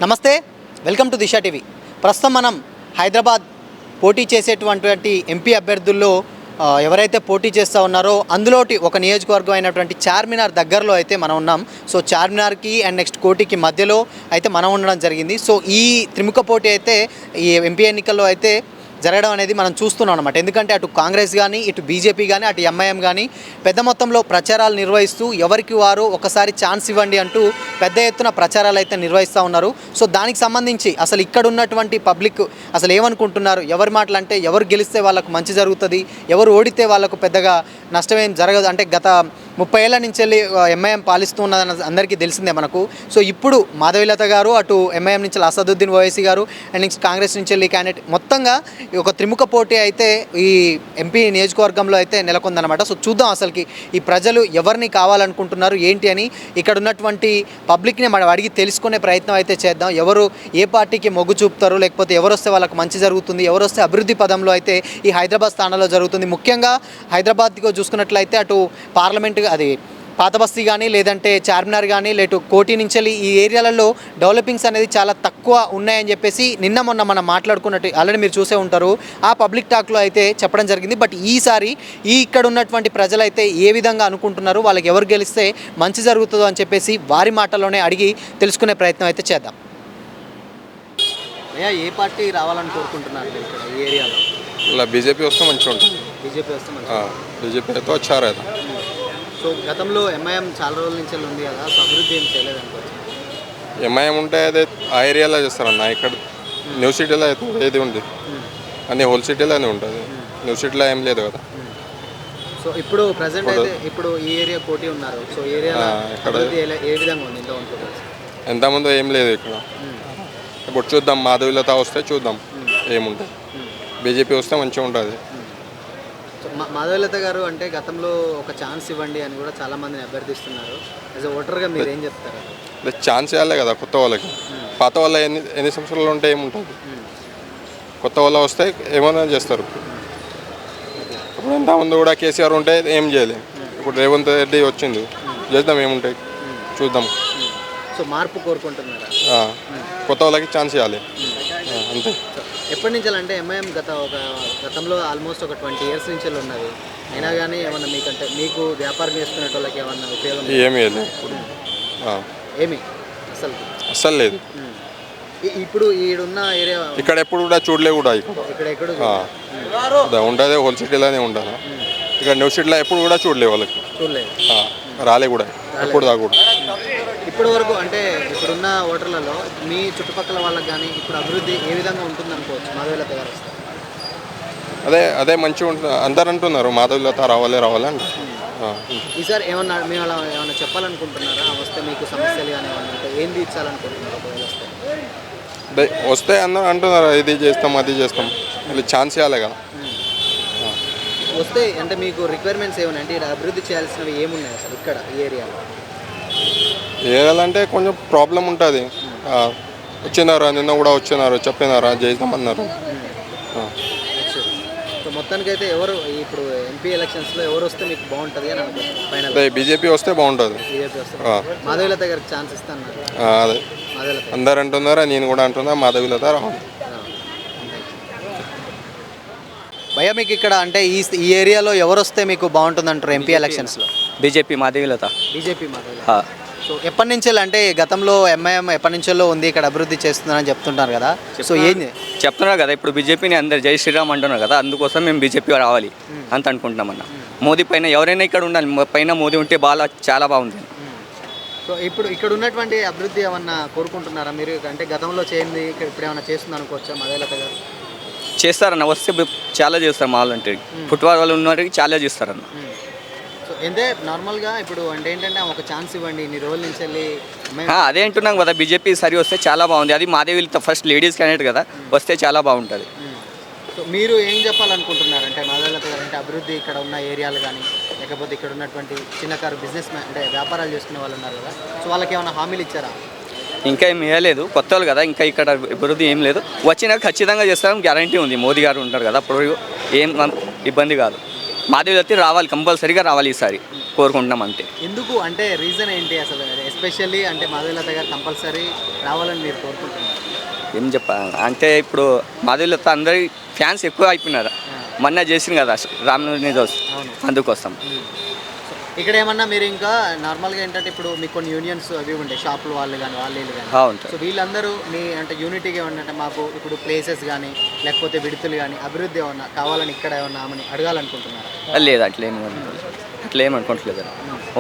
నమస్తే, welcome to Disha TV. ప్రస్తుతం మనం హైదరాబాద్ పోటీ చేసేటువంటి ఎంపీ అభ్యర్థుల్లో ఎవరైతే పోటీ చేస్తూ ఉన్నారో అందులోటి ఒక నియోజకవర్గం అయినటువంటి చార్మినార్ దగ్గరలో అయితే మనం ఉన్నాం. సో చార్మినార్కి అండ్ నెక్స్ట్ కోటికి మధ్యలో అయితే మనం ఉండడం జరిగింది. సో ఈ త్రిముఖ పోటీ అయితే ఈ ఎంపీ ఎన్నికల్లో అయితే జరగడం అనేది మనం చూస్తున్నాం అనమాట. ఎందుకంటే అటు కాంగ్రెస్ కానీ, ఇటు బీజేపీ కానీ, అటు ఎంఐఎం కానీ పెద్ద మొత్తంలో ప్రచారాలు నిర్వహిస్తూ ఎవరికి వారు ఒకసారి ఛాన్స్ ఇవ్వండి అంటూ పెద్ద ఎత్తున ప్రచారాలు అయితే నిర్వహిస్తూ ఉన్నారు. సో దానికి సంబంధించి అసలు ఇక్కడ ఉన్నటువంటి పబ్లిక్ అసలు ఏమనుకుంటున్నారు, ఎవరి మాటలు అంటే ఎవరు గెలిస్తే వాళ్ళకు మంచి జరుగుతుంది, ఎవరు ఓడితే వాళ్ళకు పెద్దగా నష్టమేం జరగదు అంటే గత 30 ఏళ్ల నుంచి వెళ్ళి ఎంఐఎం పాలిస్తూ ఉన్నదని అందరికీ తెలిసిందే మనకు. సో ఇప్పుడు మాధవీలత గారు అటు ఎంఐఎం నుంచి అసదుద్దీన్ ఓవైసీ గారు అండ్ నెక్స్ట్ కాంగ్రెస్ నుంచి వెళ్ళి క్యాండిడేట్ మొత్తంగా ఒక త్రిముఖ పోటీ అయితే ఈ ఎంపీ నియోజకవర్గంలో అయితే నెలకొందనమాట. సో చూద్దాం అసలుకి ఈ ప్రజలు ఎవరిని కావాలనుకుంటున్నారు ఏంటి అని ఇక్కడ ఉన్నటువంటి పబ్లిక్ని మనం అడిగి తెలుసుకునే ప్రయత్నం అయితే చేద్దాం. ఎవరు ఏ పార్టీకి మొగ్గు చూపుతారు, లేకపోతే ఎవరు వస్తే వాళ్ళకి మంచి జరుగుతుంది, ఎవరు వస్తే అభివృద్ధి పదంలో అయితే ఈ హైదరాబాద్ స్థానంలో జరుగుతుంది. ముఖ్యంగా హైదరాబాద్కి చూసుకున్నట్లయితే అటు పార్లమెంట్ అది పాత బస్తీ కానీ, లేదంటే చార్మినార్ కానీ, లేటు కోటి నుంచి ఈ ఏరియాలలో డెవలపింగ్స్ అనేది చాలా తక్కువ ఉన్నాయని చెప్పేసి నిన్న మొన్న మనం మాట్లాడుకున్నట్టు ఆల్రెడీ మీరు చూసే ఉంటారు. ఆ పబ్లిక్ టాక్లో అయితే చెప్పడం జరిగింది. బట్ ఈసారి ఇక్కడ ఉన్నటువంటి ప్రజలైతే ఏ విధంగా అనుకుంటున్నారు, వాళ్ళకి ఎవరు గెలిస్తే మంచి జరుగుతుందో అని చెప్పేసి వారి మాటల్లోనే అడిగి తెలుసుకునే ప్రయత్నం అయితే చేద్దాం. అయ్యా, ఏ పార్టీ రావాలని కోరుకుంటున్నారు ఇక్కడ ఈ ఏరియాలో? ఇలా బీజేపీ వస్తే మంచిగా ఉంటుంది. బీజేపీ వస్తే బీజేపీ అయితే వచ్చారు కదా. సో గతంలో ఎంఐఎం చాలా రోజుల నుంచి ఉంది కదా, సో అభివృద్ధి ఏం చేయలేదు అనుకోవచ్చు. ఎంఐఎం ఉంటే అదే ఆ ఏరియాలో చేస్తారన్న. ఇక్కడ న్యూ సిటీలో అయితే ఏది ఉంది అన్నీ హోల్ సిటీలోనే ఉంటుంది. న్యూ సిటీలో ఏం లేదు కదా. సో ఇప్పుడు ప్రజెంట్ అయితే ఇప్పుడు ఈ ఏరియా కోటి ఉన్నారు. సో ఏరియాలో అభివృద్ధి ఏ విధంగా ఉంది ఎంతమంది ఏం లేదు ఇక్కడ. ఇప్పుడు చూద్దాం, మాధవీలత వస్తే చూద్దాం ఏముంటుంది. బీజేపీ వస్తే మంచిగా ఉంటుంది. మాధవీలత గారు అంటే గతంలో ఒక ఛాన్స్ ఇవ్వండి అని కూడా చాలా మందిని అభ్యర్థిస్తున్నారు. యాజ్ ఎ ఓటర్గా మీరు ఏం చెప్తారు? ఛాన్స్ ఇవ్వాలి కదా కొత్త వాళ్ళకి. పాత వాళ్ళ ఎన్ని సంవత్సరాలు ఉంటే ఏముంటుంది. కొత్త వాళ్ళ వస్తే ఏమైనా చేస్తారు. ఇప్పుడు ఎంతమంది కూడా కేసీఆర్ ఉంటే ఏం చేయలేదు. ఇప్పుడు రేవంత్ రెడ్డి వచ్చింది, చేద్దాం ఏముంటాయి చూద్దాం. సో మార్పు కోరుకుంటున్నారా? కొత్త వాళ్ళకి ఛాన్స్ ఇవ్వాలి అంతే. ఎప్పటి నుంచి అంటే ఎంఐఎం గతంలో ఆల్మోస్ట్ ఒక 20 years నుంచి ఉన్నది. అయినా కానీ ఏమన్నా మీకంటే మీకు వ్యాపారం చేసుకునే వాళ్ళకి ఏమన్నా ఉపయోగం? ఏమీ లేదు ఏమి అస్సలు లేదు. ఇప్పుడు ఈడున్న ఏరియా ఇక్కడ ఎప్పుడు కూడా చూడలే కూడా. ఇక్కడ ఉంటుంది హోల్ సిటీలోనే ఉండాలి. ఇక్కడ న్యూ సిటీలో ఎప్పుడు కూడా చూడలే వాళ్ళకి, రాలే కూడా ఎప్పుడు దా కూడా. ఇప్పటి వరకు అంటే ఇప్పుడున్న ఓటర్లలో మీ చుట్టుపక్కల వాళ్ళకి కానీ ఇప్పుడు అభివృద్ధి ఏ విధంగా ఉంటుంది అనుకోవచ్చు మాధవీలత గారు వస్తారు? అదే మంచిగా ఉంటుంది. అందరు అంటున్నారు మాధవీలత రావాలి అంటే. ఈసారి ఏమన్నా మేము అలా ఏమన్నా చెప్పాలనుకుంటున్నారా? వస్తే మీకు సమస్యలు కానీ ఏమన్నా ఏం తీర్చాలనుకుంటున్నారు? వస్తే అందరూ అంటున్నారు ఇది చేస్తాం అది చేస్తాం, మళ్ళీ ఛాన్స్ ఇవ్వాలి కదా. వస్తే అంటే మీకు రిక్వైర్మెంట్స్ ఏమన్నా అంటే అభివృద్ధి చేయాల్సినవి ఏమున్నాయి అసలు ఇక్కడ ఈ ఏరియాలో? ఏరియాలంటే కొంచెం ప్రాబ్లం ఉంటుంది. వచ్చినారా, నిన్న కూడా వచ్చినారు, చెప్పినారా చేద్దామన్నారు. సో మొత్తానికైతే ఎవరు ఇప్పుడు ఎంపీ ఎలక్షన్స్లో ఎవరు వస్తే మీకు బాగుంటుంది అని అనుకుంటున్నారు? అదే బీజేపీ వస్తే బాగుంటుంది. బీజేపీ వస్తే మాధవీలత గారికి ఛాన్స్ ఇస్తాను. అదే అందరు అంటున్నారా, నేను కూడా అంటున్నా మాధవీలత రావాలి. భయ్య, మీకు ఇక్కడ అంటే ఈ ఏరియాలో ఎవరు వస్తే మీకు బాగుంటుంది అంటారు ఎంపీ ఎలక్షన్స్లో? BJP Madhavi Latha. BJP Madhavi Latha. So ఎప్పటి నుంచి అంటే గతంలో ఎంఐఎం ఎప్పటి నుంచో ఉంది ఇక్కడ అభివృద్ధి చేస్తుందని చెప్తుంటారు కదా. సో ఏం చెప్తున్నారు కదా, ఇప్పుడు బీజేపీని అందరు జై శ్రీరామ్ అంటున్నారు కదా, అందుకోసం మేము బీజేపీ రావాలి అంత అనుకుంటున్నాం అన్న. మోదీ పైన ఎవరైనా ఇక్కడ ఉండాలి, పైన మోదీ ఉంటే చాలా బాగుంది. సో ఇప్పుడు ఇక్కడ ఉన్నటువంటి అభివృద్ధి ఏమన్నా కోరుకుంటున్నారా మీరు? అంటే గతంలో చేయండి ఇక్కడ ఇప్పుడు ఏమన్నా చేస్తుంది అనుకోవచ్చా మాధవీలత గారు? చేస్తారన్న, వస్తే చాలా చేస్తారు. మా వాళ్ళు అంటే ఫుట్బాల్ వాళ్ళు ఉన్నవారికి చాలా చేస్తారన్న. సో అంటే నార్మల్గా ఇప్పుడు అంటే ఏంటంటే ఒక ఛాన్స్ ఇవ్వండి, ఇన్ని రోజుల నుంచి వెళ్ళి అదే అంటున్నాం కదా, బీజేపీ సరి వస్తే చాలా బాగుంది. అది మాధవీలత ఫస్ట్ లేడీస్ క్యాండిడేట్ కదా, వస్తే చాలా బాగుంటుంది. సో మీరు ఏం చెప్పాలనుకుంటున్నారు అంటే మాధవీలత గారు అంటే అభివృద్ధి ఇక్కడ ఉన్న ఏరియాలు కానీ, లేకపోతే ఇక్కడ ఉన్నటువంటి చిన్నకారు బిజినెస్ అంటే వ్యాపారాలు చేసుకునే వాళ్ళు ఉన్నారు కదా, సో వాళ్ళకి ఏమైనా హామీలు ఇచ్చారా? ఇంకా ఏం వేయలేదు, కొత్త వాళ్ళు కదా, ఇంకా ఇక్కడ అభివృద్ధి ఏం లేదు. వచ్చినా ఖచ్చితంగా చేస్తారని గ్యారంటీ ఉంది. మోదీ గారు ఉంటారు కదా, అప్పుడు ఏం ఇబ్బంది కాదు. మాధవీలత రావాలి, కంపల్సరీగా రావాలి ఈసారి కోరుకుంటున్నాం అంతే. ఎందుకు అంటే రీజన్ ఏంటి అసలు? ఎస్పెషల్లీ అంటే మాధవీలత గారు కంపల్సరీ రావాలని మీరు కోరుకుంటున్నారు. ఏం అంటే ఇప్పుడు మాధవీలత అందరి ఫ్యాన్స్ ఎక్కువ అయిపోయినారు. మొన్న చేసింది కదా రామనవమి రోజు, అవును. అందుకోసం. ఇక్కడ ఏమన్నా మీరు ఇంకా నార్మల్గా ఏంటంటే ఇప్పుడు మీకు కొన్ని యూనియన్స్ అవి ఉంటాయి, షాపులు వాళ్ళు కానీ వీళ్ళు కానీ. ఉంటాయి. సో వీళ్ళందరూ మీ అంటే యూనిటీగా ఏమన్నా మాకు ఇప్పుడు ప్లేసెస్ కానీ లేకపోతే విడుదలు కానీ అభివృద్ధి ఏమన్నా కావాలని ఇక్కడ ఏమన్నా ఆమెని అడగాలనుకుంటున్నారా? లేదు, అట్లా ఏమనుకోవట్లేదు.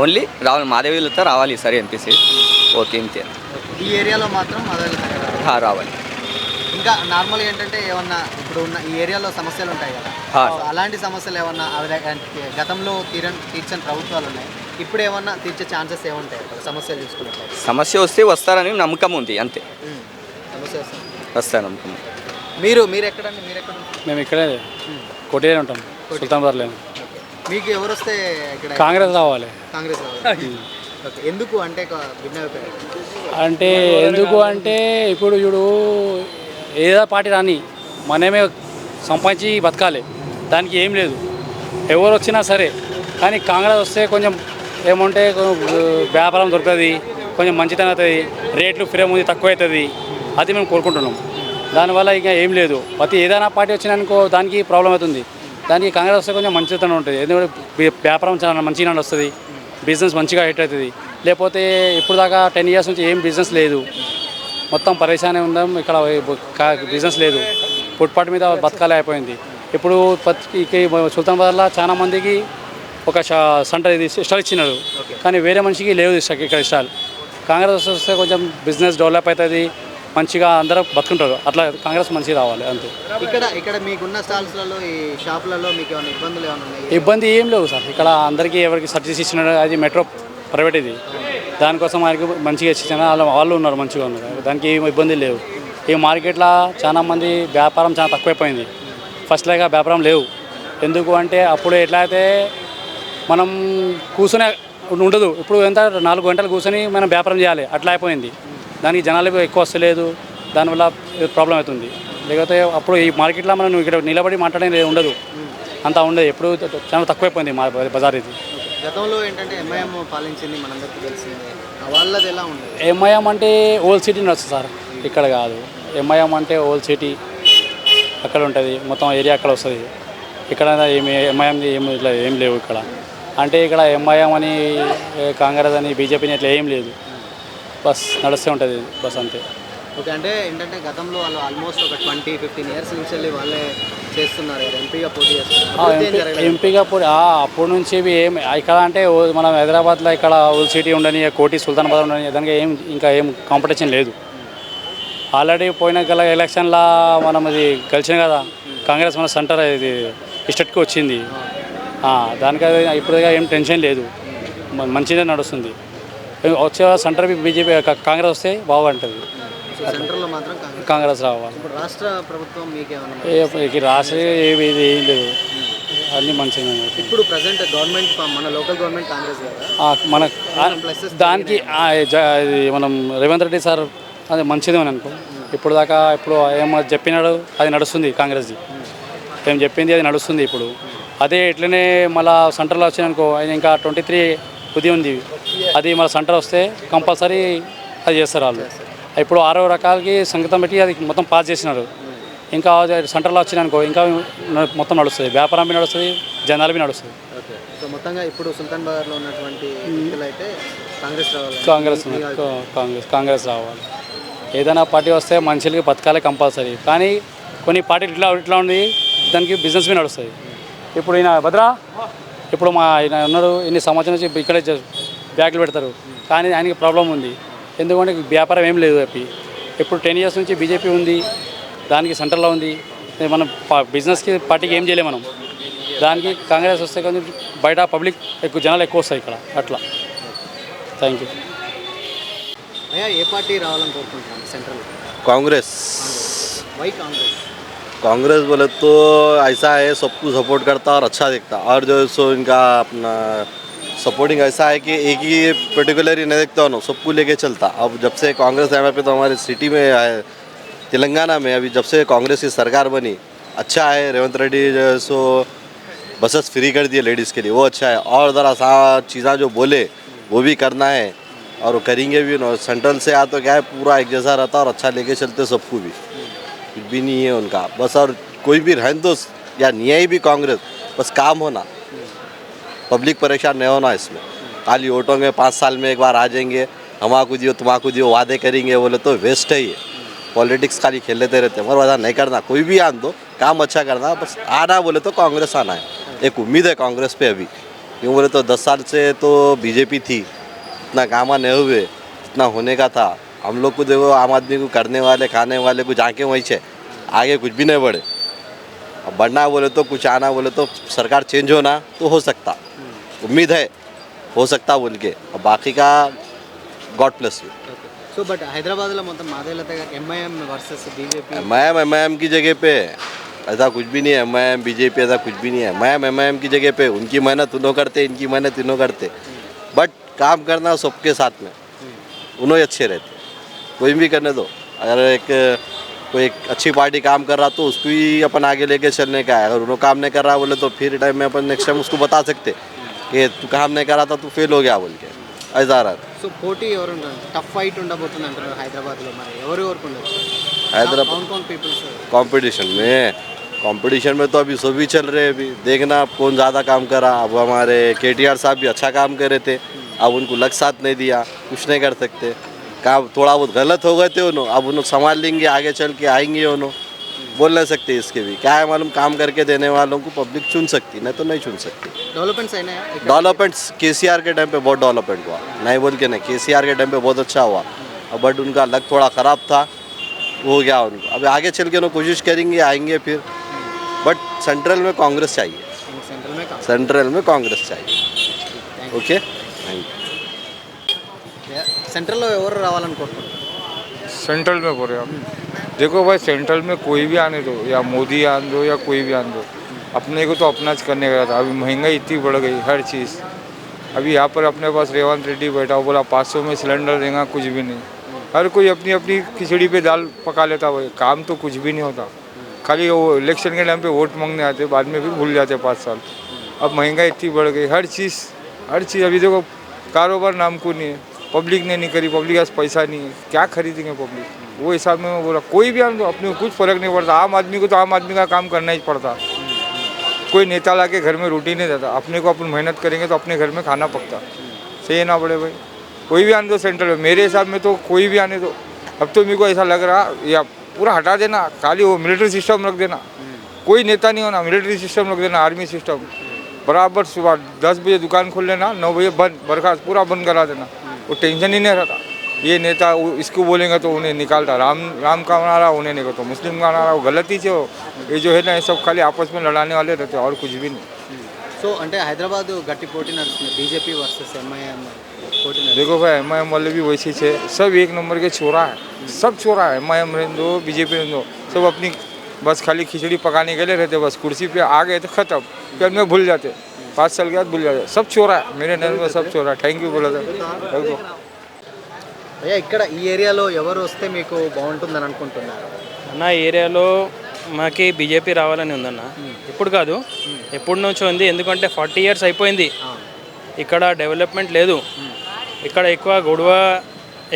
ఓన్లీ రావాలి, మాధవీలత రావాలి సరే అనిపిస్తే ఓకే ఇంతే. ఈ ఏరియాలో మాత్రం మాధవీలత గారు రావాలి. ఇంకా నార్మల్గా ఏంటంటే ఏమన్నా ఇప్పుడు ఉన్న ఈ ఏరియాలో సమస్యలు ఉంటాయి కదా, సో అలాంటి సమస్యలు ఏమన్నా గతంలో తీర్చని ప్రభుత్వాలు ఉన్నాయి, ఇప్పుడు ఏమన్నా తీర్చే ఛాన్సెస్ ఏముంటాయి అక్కడ సమస్యలు చూసుకున్నట్లయితే? సమస్య వస్తే వస్తారని నమ్మకం ఉంది అంతే. సమస్య వస్తుంది, వస్తారు నమ్మకం. మీరు ఎక్కడండి? మీరు ఎక్కడ? మేము ఇక్కడే కోటిలో ఉంటాం, సుల్తాన్బాద్లో. మీకు ఎవరు వస్తే ఇక్కడ? కాంగ్రెస్ రావాలి. కాంగ్రెస్ రావాలి. ఓకే, ఎందుకు అంటే భిన్న అభిప్రాయం అంటే ఎందుకు అంటే ఇప్పుడు చూడు, ఏదో పార్టీ రాని మనమే సంపాదించి బతకాలి, దానికి ఏం లేదు. ఎవరు వచ్చినా సరే, కానీ కాంగ్రెస్ వస్తే కొంచెం ఏమంటే వ్యాపారం దొరుకుతుంది, కొంచెం మంచితనం అవుతుంది, రేట్లు ఫ్రీ ముందు తక్కువ అవుతుంది, అది మేము కోరుకుంటున్నాం. దానివల్ల ఇంకా ఏం లేదు. ప్రతి ఏదైనా పార్టీ వచ్చినానుకో దానికి ప్రాబ్లం అవుతుంది. దానికి కాంగ్రెస్ వస్తే కొంచెం మంచితనం ఉంటుంది, ఎందుకంటే వ్యాపారం చాలా మంచిగా వస్తుంది, బిజినెస్ మంచిగా హిట్ అవుతుంది. లేకపోతే ఇప్పుడు దాకా 10 years నుంచి ఏం బిజినెస్ లేదు, మొత్తం పరేషానే ఉందాం, ఇక్కడ బిజినెస్ లేదు, ఫుట్పాత్ మీద బతకాలే అయిపోయింది. ఇప్పుడు సుల్తాన్బాద్లో చాలా మందికి ఒక స్టాల్ ఇచ్చినారు, కానీ వేరే మనిషికి లేదు ఇక్కడ స్టాల్. కాంగ్రెస్ వస్తే కొంచెం బిజినెస్ డెవలప్ అవుతుంది, మంచిగా అందరూ బతుకుంటారు. అట్లా కాంగ్రెస్ మంచిగా రావాలి అంతే. ఇక్కడ మీకున్న స్టాల్స్లలో ఈ షాపులలో మీకు ఏమైనా ఇబ్బందులు ఏమైనా ఉన్నాయి? ఇబ్బంది ఏం లేవు సార్. ఇక్కడ అందరికీ ఎవరికి సర్వీస్ ఇచ్చినారు, అది మెట్రో ప్రైవేట్, ఇది దానికోసం ఆయనకి మంచిగా ఇచ్చిన వాళ్ళు ఉన్నారు, మంచిగా ఉన్నారు, దానికి ఏం ఇబ్బంది లేవు. ఈ మార్కెట్లో చాలా మంది వ్యాపారం చాలా తక్కువైపోయింది, ఫస్ట్ లాగా వ్యాపారం లేవు. ఎందుకు అంటే అప్పుడు ఎట్లా అయితే మనం కూర్చొని ఉండదు, ఇప్పుడు ఎంత 4 గంటలు కూర్చొని మనం వ్యాపారం చేయాలి, అట్లా అయిపోయింది. దానికి జనాలు ఎక్కువ వస్తలేదు, దానివల్ల ప్రాబ్లం అవుతుంది. లేకపోతే అప్పుడు ఈ మార్కెట్లో మనం ఇక్కడ నిలబడి మాట్లాడేది ఉండదు, అంతా ఉండదు, ఎప్పుడు చాలా తక్కువైపోయింది మా బజార్. ఇది గతంలో ఏంటంటే ఎంఐఎం పాలించింది, మనందరికీ తెలిసిందే. వాళ్ళది ఎలా ఉంది? ఎంఐఎం అంటే ఓల్డ్ సిటీ వస్తుంది సార్, ఇక్కడ కాదు. ఎంఐఎం అంటే ఓల్డ్ సిటీ అక్కడ ఉంటుంది, మొత్తం ఏరియా అక్కడ వస్తుంది. ఇక్కడ ఎంఐఎం ఏం లేవు ఇక్కడ. అంటే ఇక్కడ ఎంఐఎం అని కాంగ్రెస్ అని బీజేపీని ఇట్లా ఏం లేదు, బస్ నడుస్తూ ఉంటుంది బస్ అంతే. ఓకే, అంటే ఏంటంటే గతంలో వాళ్ళు ఆల్మోస్ట్ ఒక 20-15 years నుంచి వెళ్ళి వాళ్ళే చేస్తున్నారు, ఎంపీగా పోటీ చేస్తున్నారు. ఎంపీగా పోటీ అప్పటి నుంచి ఏం ఇక్కడ అంటే మనం హైదరాబాద్లో ఇక్కడ ఓల్డ్ సిటీ ఉండని, కోటి సుల్తాన్బాద్ ఉండని, దానికి ఇంకా ఏం కాంపిటీషన్ లేదు. ఆల్రెడీ పోయిన గల ఎలక్షన్లో మనం అది కలిసిన కదా, కాంగ్రెస్ మన సెంటర్ ఇది స్టేట్కి వచ్చింది, దానికి ఇప్పుడు ఏం టెన్షన్ లేదు, మంచిగా నడుస్తుంది. వచ్చే సెంటర్ బీజేపీ కాంగ్రెస్ వస్తే బాగుంటుంది. సెంట్రల్లో మాత్రం కాంగ్రెస్ రావాలి. ఇప్పుడు రాష్ట్ర ప్రభుత్వం మీకేమన్నా? రాష్ట్ర ఇది ఏం లేదు, అన్నీ మంచిగా. ఇప్పుడు ప్రజెంట్ గవర్నమెంట్ మన లోకల్ గవర్నమెంట్ కాంగ్రెస్ మన దానికి మనం రేవంత్ రెడ్డి సార్ అది మంచిదే అని అనుకో. ఇప్పుడు దాకా ఇప్పుడు ఏమో చెప్పినాడు అది నడుస్తుంది, కాంగ్రెస్ది ఏం చెప్పింది అది నడుస్తుంది. ఇప్పుడు అదే ఇట్లనే మళ్ళీ సెంటర్లో వచ్చినానుకో, ఆయన ఇంకా 23 ఉదయం ఉంది, అది మన సెంటర్ వస్తే కంపల్సరీ అది చేస్తారు వాళ్ళు. ఇప్పుడు 6 రకాలకి సంగీతం పెట్టి అది మొత్తం పాస్ చేసినారు. ఇంకా సెంటర్లో వచ్చినానుకో ఇంకా మొత్తం నడుస్తుంది, వ్యాపారం బి నడుస్తుంది, జనాలు బి నడుస్తుంది. సో మొత్తంగా ఇప్పుడు సుల్తాన్బాద్లో ఉన్నటువంటి అయితే కాంగ్రెస్ రావాలి. ఏదైనా పార్టీ వస్తే మనుషులకి బతకాలి కంపల్సరీ. కానీ కొన్ని పార్టీలు ఇట్లా ఉంది, దానికి బిజినెస్ బి నడుస్తుంది. ఇప్పుడు ఈయన భద్రా, ఇప్పుడు మా ఆయన ఉన్నాడు, ఇన్ని సంవత్సరం నుంచి ఇక్కడే బ్యాగులు పెడతారు, కానీ ఆయనకి ప్రాబ్లం ఉంది. ఎందుకంటే వ్యాపారం ఏం లేదు. ఇప్పుడు 10 years నుంచి బీజేపీ ఉంది, దానికి సెంటర్లో ఉంది. మనం బిజినెస్కి పార్టీకి ఏం చేయలేము మనం. దానికి కాంగ్రెస్ వస్తే కొంచెం బయట పబ్లిక్ ఎక్కువ జనాలు ఎక్కువ వస్తాయి ఇక్కడ, అట్లా. Thank you. అయ్యా, ఏ పార్టీ రావాలని కోరుకుంటున్నాను సెంట్రల్? कांग्रेस। వై కాంగ్రెస్? कांग्रेस बोले तो ऐसा है, सबको सपोर्ट करता और अच्छा दिखता, और जो सो इनका अपना सपोर्टिंग ऐसा है कि एक ही पर्टिकुलर ही नहीं देखता हूँ, सबको लेके चलता। अब जब से कांग्रेस आया पे तो हमारी सिटी में तेलंगाना में अभी जब से कांग्रेस की सरकार बनी, अच्छा है। रेवंत रेड्डी जो है सो बसेस फ्री कर दिए लेडीज़ के लिए, वो अच्छा है। और ज़रा सा चीज़ें जो बोले वो भी करना है, और वो करेंगे भी ना। सेंट्रल से आ तो क्या है, पूरा एक जैसा रहता और अच्छा लेके चलते सबको भी, कुछ भी नहीं है उनका बस। और कोई भी रहने दो या नहीं आई भी कांग्रेस, बस काम होना, पब्लिक परेशान नहीं होना इसमें। खाली वोटों में 5 साल में एक बार आ जाएंगे, हमाकू दियो तुम्हाकू दियो वादे करेंगे बोले तो वेस्ट है ये। पॉलिटिक्स खाली खेल लेते रहते हैं, मगर वादा नहीं करना, कोई भी आन दो, काम अच्छा करना, बस आना बोले तो कांग्रेस आना है। एक उम्मीद है कांग्रेस पे अभी, क्यों बोले तो 10 साल से तो बीजेपी थी, इतना काम नहीं हुए, इतना होने का था। हम लोग को देखो, आम आदमी को करने वाले खाने वाले कुछ आके वहीं से आगे कुछ भी नहीं बढ़े। अब बढ़ना बोले तो, कुछ आना बोले तो सरकार चेंज होना तो हो सकता, उम्मीद है हो सकता बोल के। अब बाकी का God plus you. So but హైదరాబాద్లో మొత్తం మాదేలతే ఎంఐఎం వర్సెస్ బీజేపీ एम की जगह पे ऐसा कुछ भी नहीं है। एम बीजेपी ऐसा कुछ भी नहीं है। एम की जगह पे उनकी मेहनत उन्हों करते, इनकी मेहनत इन्हों करते, बट काम करना सबके साथ में उन्हों ही अच्छे रहते। कोई भी करने दो, अगर कोई एक अच्छी पार्टी काम कर रहा तो उसको ही अपन आगे लेके चलने का है। अगर उन्होंने काम नहीं कर रहा बोले तो फिर टाइम में अपन नेक्स्ट टाइम उसको बता सकते कि तू काम नहीं कर रहा था, तू फेल हो गया बोल के, ऐसा रहा। సో పోటీ ఎవరు ఉంటారు, టఫ్ ఫైట్ ఉండబోతుంది అంటారు హైదరాబాద్లో, మరి ఎవరు ఉండొచ్చు हैदराबाद कौन कौन पीपल्स कंपटीशन में तो अभी सभी चल रहे हैं। अभी देखना अब कौन ज़्यादा काम करा। अब हमारे KTR साहब भी अच्छा काम कर रहे थे, अब उनको लग साथ नहीं दिया, कुछ नहीं कर सकते। काम थोड़ा बहुत गलत हो गए थे उन्होंने, अब उन्होंने संभाल लेंगे, आगे चल के आएंगे उन्होंने, बोल नहीं सकते इसके भी। क्या है मालूम, काम करके देने वालों को पब्लिक चुन सकती, नहीं तो नहीं चुन सकती। डेवलपमेंट्स है ना डेवलपमेंट्स KCR के टाइम पे बहुत डेवलपमेंट हुआ, नहीं बोल के नहीं, KCR के टाइम पे बहुत अच्छा हुआ। अब बट उनका लक थोड़ा ख़राब था, हो गया उनको। अब आगे चल के उन्होंने कोशिश करेंगे, आएंगे फिर। बट सेंट्रल में कांग्रेस चाहिए, सेंट्रल में सेंट्रल में कांग्रेस चाहिए। Okay, thank you. సెంట్రల్లో ఎవరు రావాలనుకుంటున్నారు सेंट्रल में बोल रहे हो आप? देखो भाई, सेंट्रल में कोई भी आने दो, या मोदी आने दो या कोई भी आने दो, अपने को तो अपना करने का था। अभी महंगाई इतनी बढ़ गई, हर चीज़। अभी यहाँ पर अपने पास रेवंत रेड्डी बैठा हो, बोला 500 में सिलेंडर देगा, कुछ भी नहीं। हर कोई अपनी अपनी खिचड़ी पे दाल पका लेता, भाई काम तो कुछ भी नहीं होता। खाली वो इलेक्शन के टाइम पे वोट मांगने आते, बाद में भी भूल जाते 5 साल। अब महंगाई इतनी बढ़ गई, हर चीज़। अभी देखो, कारोबार नाम को नहीं है, पब्लिक ने नहीं करी, पब्लिक के पास पैसा नहीं है, क्या खरीदेंगे पब्लिक। वो हिसाब में मैं बोला, कोई भी आम तो अपने को कुछ फ़र्क नहीं पड़ता। आम आदमी को तो आम आदमी का काम करना ही पड़ता। कोई नेता ला के घर में रोटी नहीं देता, अपने को अपन मेहनत करेंगे तो अपने घर में खाना पकता। सही है ना बड़े भाई? कोई भी आने दो सेंट्रल में, मेरे हिसाब में तो कोई भी आने दो। अब तो मेरे को ऐसा लग रहा, या पूरा हटा देना, खाली वो मिलिट्री सिस्टम रख देना, कोई नेता नहीं होना, मिलिट्री सिस्टम रख देना, आर्मी सिस्टम। बराबर सुबह 10 बजे दुकान खोल लेना, 9 बजे बंद, बरखा पूरा बंद करा देना, वो टेंशन ही नहीं रहता। ये नेता इसको बोलेंगे तो उन्हें निकालता, राम का बना रहा, उन्हें नहीं तो मुस्लिम का बना रहा, वो गलत ही है। ये जो है ना, ये सब खाली आपस में लड़ाने वाले रहते हैं और कुछ भी नहीं। సో అంటే హైదరాబాద్ గట్టి పోటీ నడుస్తుంది, బీజేపీ వర్సెస్ ఎంఐఎం పోటీ నడుస్తుంది. देखो भाई, MIM वाले भी वैसे ही है, सब एक नंबर के चोरा है, सब चोरा है। MIM रहने दो, BJP रहने दो, सब अपनी बस खाली खिचड़ी पकाने के लिए रहते, बस कुर्सी पे आ गए तो खत्म, फिर में भूल जाते, 5 साल के बाद भूल जाते। सब चोरा है, मेरे नजर में सब चोरा है। थैंक यू बोला था। అయ్యా, ఇక్కడ ఈ ఏరియాలో ఎవరు వస్తే మీకు బాగుంటుందని అనుకుంటున్నారు? నా ఏరియాలో మాకి బీజేపీ రావాలని ఉందన్న. ఇప్పుడు కాదు, ఎప్పటి నుంచో ఉంది. ఎందుకంటే 40 ఇయర్స్ అయిపోయింది, ఇక్కడ డెవలప్మెంట్ లేదు. ఇక్కడ ఎక్కువ గొడవ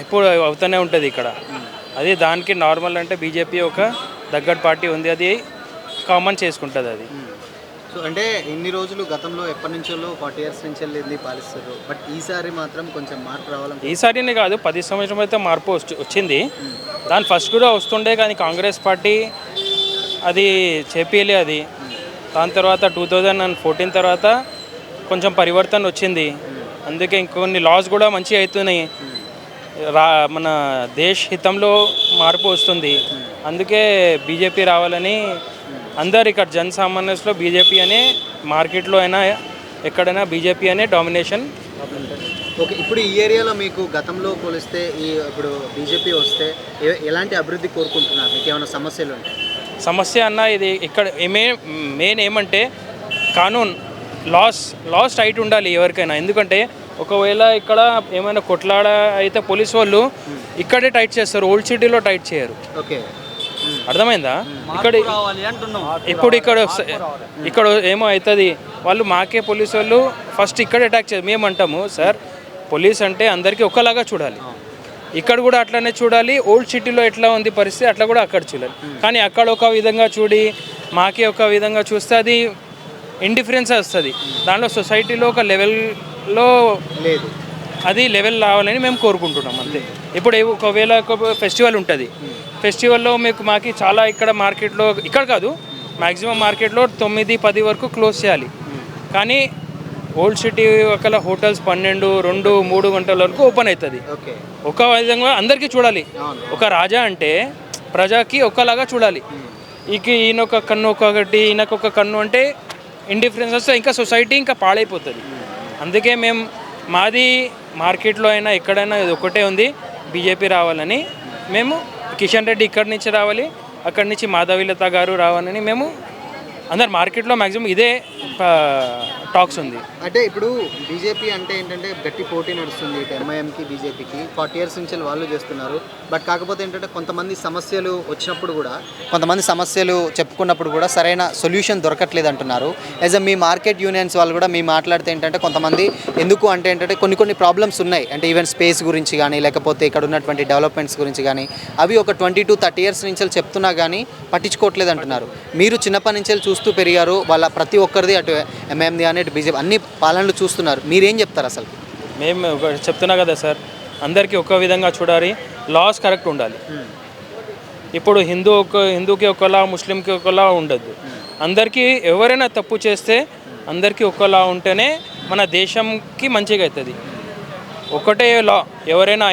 ఎప్పుడు అవుతూనే ఉంటుంది ఇక్కడ. అది దానికి నార్మల్ అంటే బీజేపీ ఒక దగ్గర పార్టీ ఉంది, అది కామన్ చేసుకుంటుంది అది. సో అంటే ఇన్ని రోజులు గతంలో ఎప్పటి నుంచో 40 ఇయర్స్ నుంచి వెళ్ళింది పాలిస్తారు, బట్ ఈసారి మాత్రం కొంచెం మార్పు రావాలని. ఈసారినే కాదు, 10 సంవత్సరం అయితే మార్పు వచ్చింది. దాని ఫస్ట్ కూడా వస్తుండే, కానీ కాంగ్రెస్ పార్టీ అది చేపియలే అది. దాని తర్వాత 2014 తర్వాత కొంచెం పరివర్తన వచ్చింది, అందుకే ఇంకొన్ని లాస్ కూడా మంచిగా అవుతున్నాయి. మన దేశ హితంలో మార్పు వస్తుంది, అందుకే బీజేపీ రావాలని అందరు ఇక్కడ జనసామాన్యులో బీజేపీ అనే, మార్కెట్లో అయినా ఎక్కడైనా బీజేపీ అనే డామినేషన్. ఓకే, ఇప్పుడు ఈ ఏరియాలో మీకు గతంలో పోలిస్తే ఇప్పుడు బీజేపీ వస్తే ఎలాంటి అభివృద్ధి కోరుకుంటున్నారు? మీకు ఏమైనా సమస్యలు ఉంటాయి? సమస్య అన్న ఇది ఇక్కడ మెయిన్ ఏమంటే కానూన్ లాస్ టైట్ ఉండాలి ఎవరికైనా. ఎందుకంటే ఒకవేళ ఇక్కడ ఏమైనా కొట్లాడ అయితే పోలీస్ వాళ్ళు ఇక్కడే టైట్ చేస్తారు, ఓల్డ్ సిటీలో టైట్ చేయరు. ఓకే, అర్థమైందా? ఇప్పుడు ఇక్కడ ఏమో అవుతుంది, వాళ్ళు మాకే పోలీసు వాళ్ళు ఫస్ట్ ఇక్కడ అటాక్ చేస్తారు. మేము అంటాము సార్, పోలీస్ అంటే అందరికీ ఒకలాగా చూడాలి. ఇక్కడ కూడా అట్లనే చూడాలి. ఓల్డ్ సిటీలో ఎట్లా ఉంది పరిస్థితి అట్లా కూడా అక్కడ చూడాలి. కానీ అక్కడ ఒక విధంగా చూడి మాకే ఒక విధంగా చూస్తే అది ఇండిఫరెన్స్ వస్తుంది. దాంట్లో సొసైటీలో ఒక లెవెల్లో లేదు. అది లెవెల్ రావాలని మేము కోరుకుంటున్నాం అంతే. ఇప్పుడు ఒకవేళ ఒక ఫెస్టివల్ ఉంటుంది, ఫెస్టివల్లో మాకు చాలా ఇక్కడ మార్కెట్లో, ఇక్కడ కాదు మ్యాక్సిమం మార్కెట్లో 9-10 వరకు క్లోజ్ చేయాలి. కానీ ఓల్డ్ సిటీ ఒకవేళ హోటల్స్ 12, 2, 3 గంటల వరకు ఓపెన్ అవుతుంది. ఓకే. ఒక విధంగా అందరికీ చూడాలి. ఒక రాజా అంటే ప్రజాకి ఒకలాగా చూడాలి. ఈయనొక కన్ను ఒకటి, ఈయనకొక కన్ను అంటే ఇండిఫరెన్స్ వస్తే ఇంకా సొసైటీ ఇంకా పాడైపోతుంది. అందుకే మేము మాది మార్కెట్లో అయినా ఎక్కడైనా ఇది ఒకటే ఉంది, బీజేపీ రావాలని. మేము కిషన్ రెడ్డి ఇక్కడి నుంచి రావాలి, అక్కడి నుంచి మాధవీలత గారు రావాలని మేము అందరు మార్కెట్లో మ్యాక్సిమం ఇదే టాక్స్ ఉంది. అంటే ఇప్పుడు బీజేపీ అంటే ఏంటంటే గట్టి పోటీ నడుస్తుంది ఎంఐఎంకి బీజేపీకి. 40 years నుంచి వాళ్ళు చేస్తున్నారు. బట్ కాకపోతే ఏంటంటే కొంతమంది సమస్యలు వచ్చినప్పుడు కూడా, కొంతమంది సమస్యలు చెప్పుకున్నప్పుడు కూడా సరైన సొల్యూషన్ దొరకట్లేదు అంటున్నారు. యాజ్ మీ మార్కెట్ యూనియన్స్ వాళ్ళు కూడా మీ మాట్లాడితే ఏంటంటే కొంతమంది ఎందుకు అంటే ఏంటంటే కొన్ని ప్రాబ్లమ్స్ ఉన్నాయి. అంటే ఈవెన్ స్పేస్ గురించి కానీ, లేకపోతే ఇక్కడ ఉన్నటువంటి డెవలప్మెంట్స్ గురించి కానీ, అవి ఒక 20-30 years నుంచి చెప్తున్నా కానీ పట్టించుకోవట్లేదు అంటున్నారు. మీరు చిన్నప్పటి నుంచి చూస్తూ పెరిగారు, వాళ్ళ ప్రతి ఒక్కరిది అటు ఎంఐఎంది కానీ ఇటు బీజేపీ అన్ని పాలనలు చూస్తున్నారు. మీరేం చెప్తారు అసలు? మేము చెప్తున్నా కదా సార్, అందరికీ ఒక విధంగా చూడాలి, లాస్ కరెక్ట్ ఉండాలి. ఇప్పుడు హిందూకి ఒకలా, ముస్లింకి ఒకలా ఉండద్దు. అందరికీ ఎవరైనా తప్పు చేస్తే అందరికీ ఒకలా ఉంటేనే మన దేశంకి మంచిగా అవుతుంది. ఒకటే లా, ఎవరైనా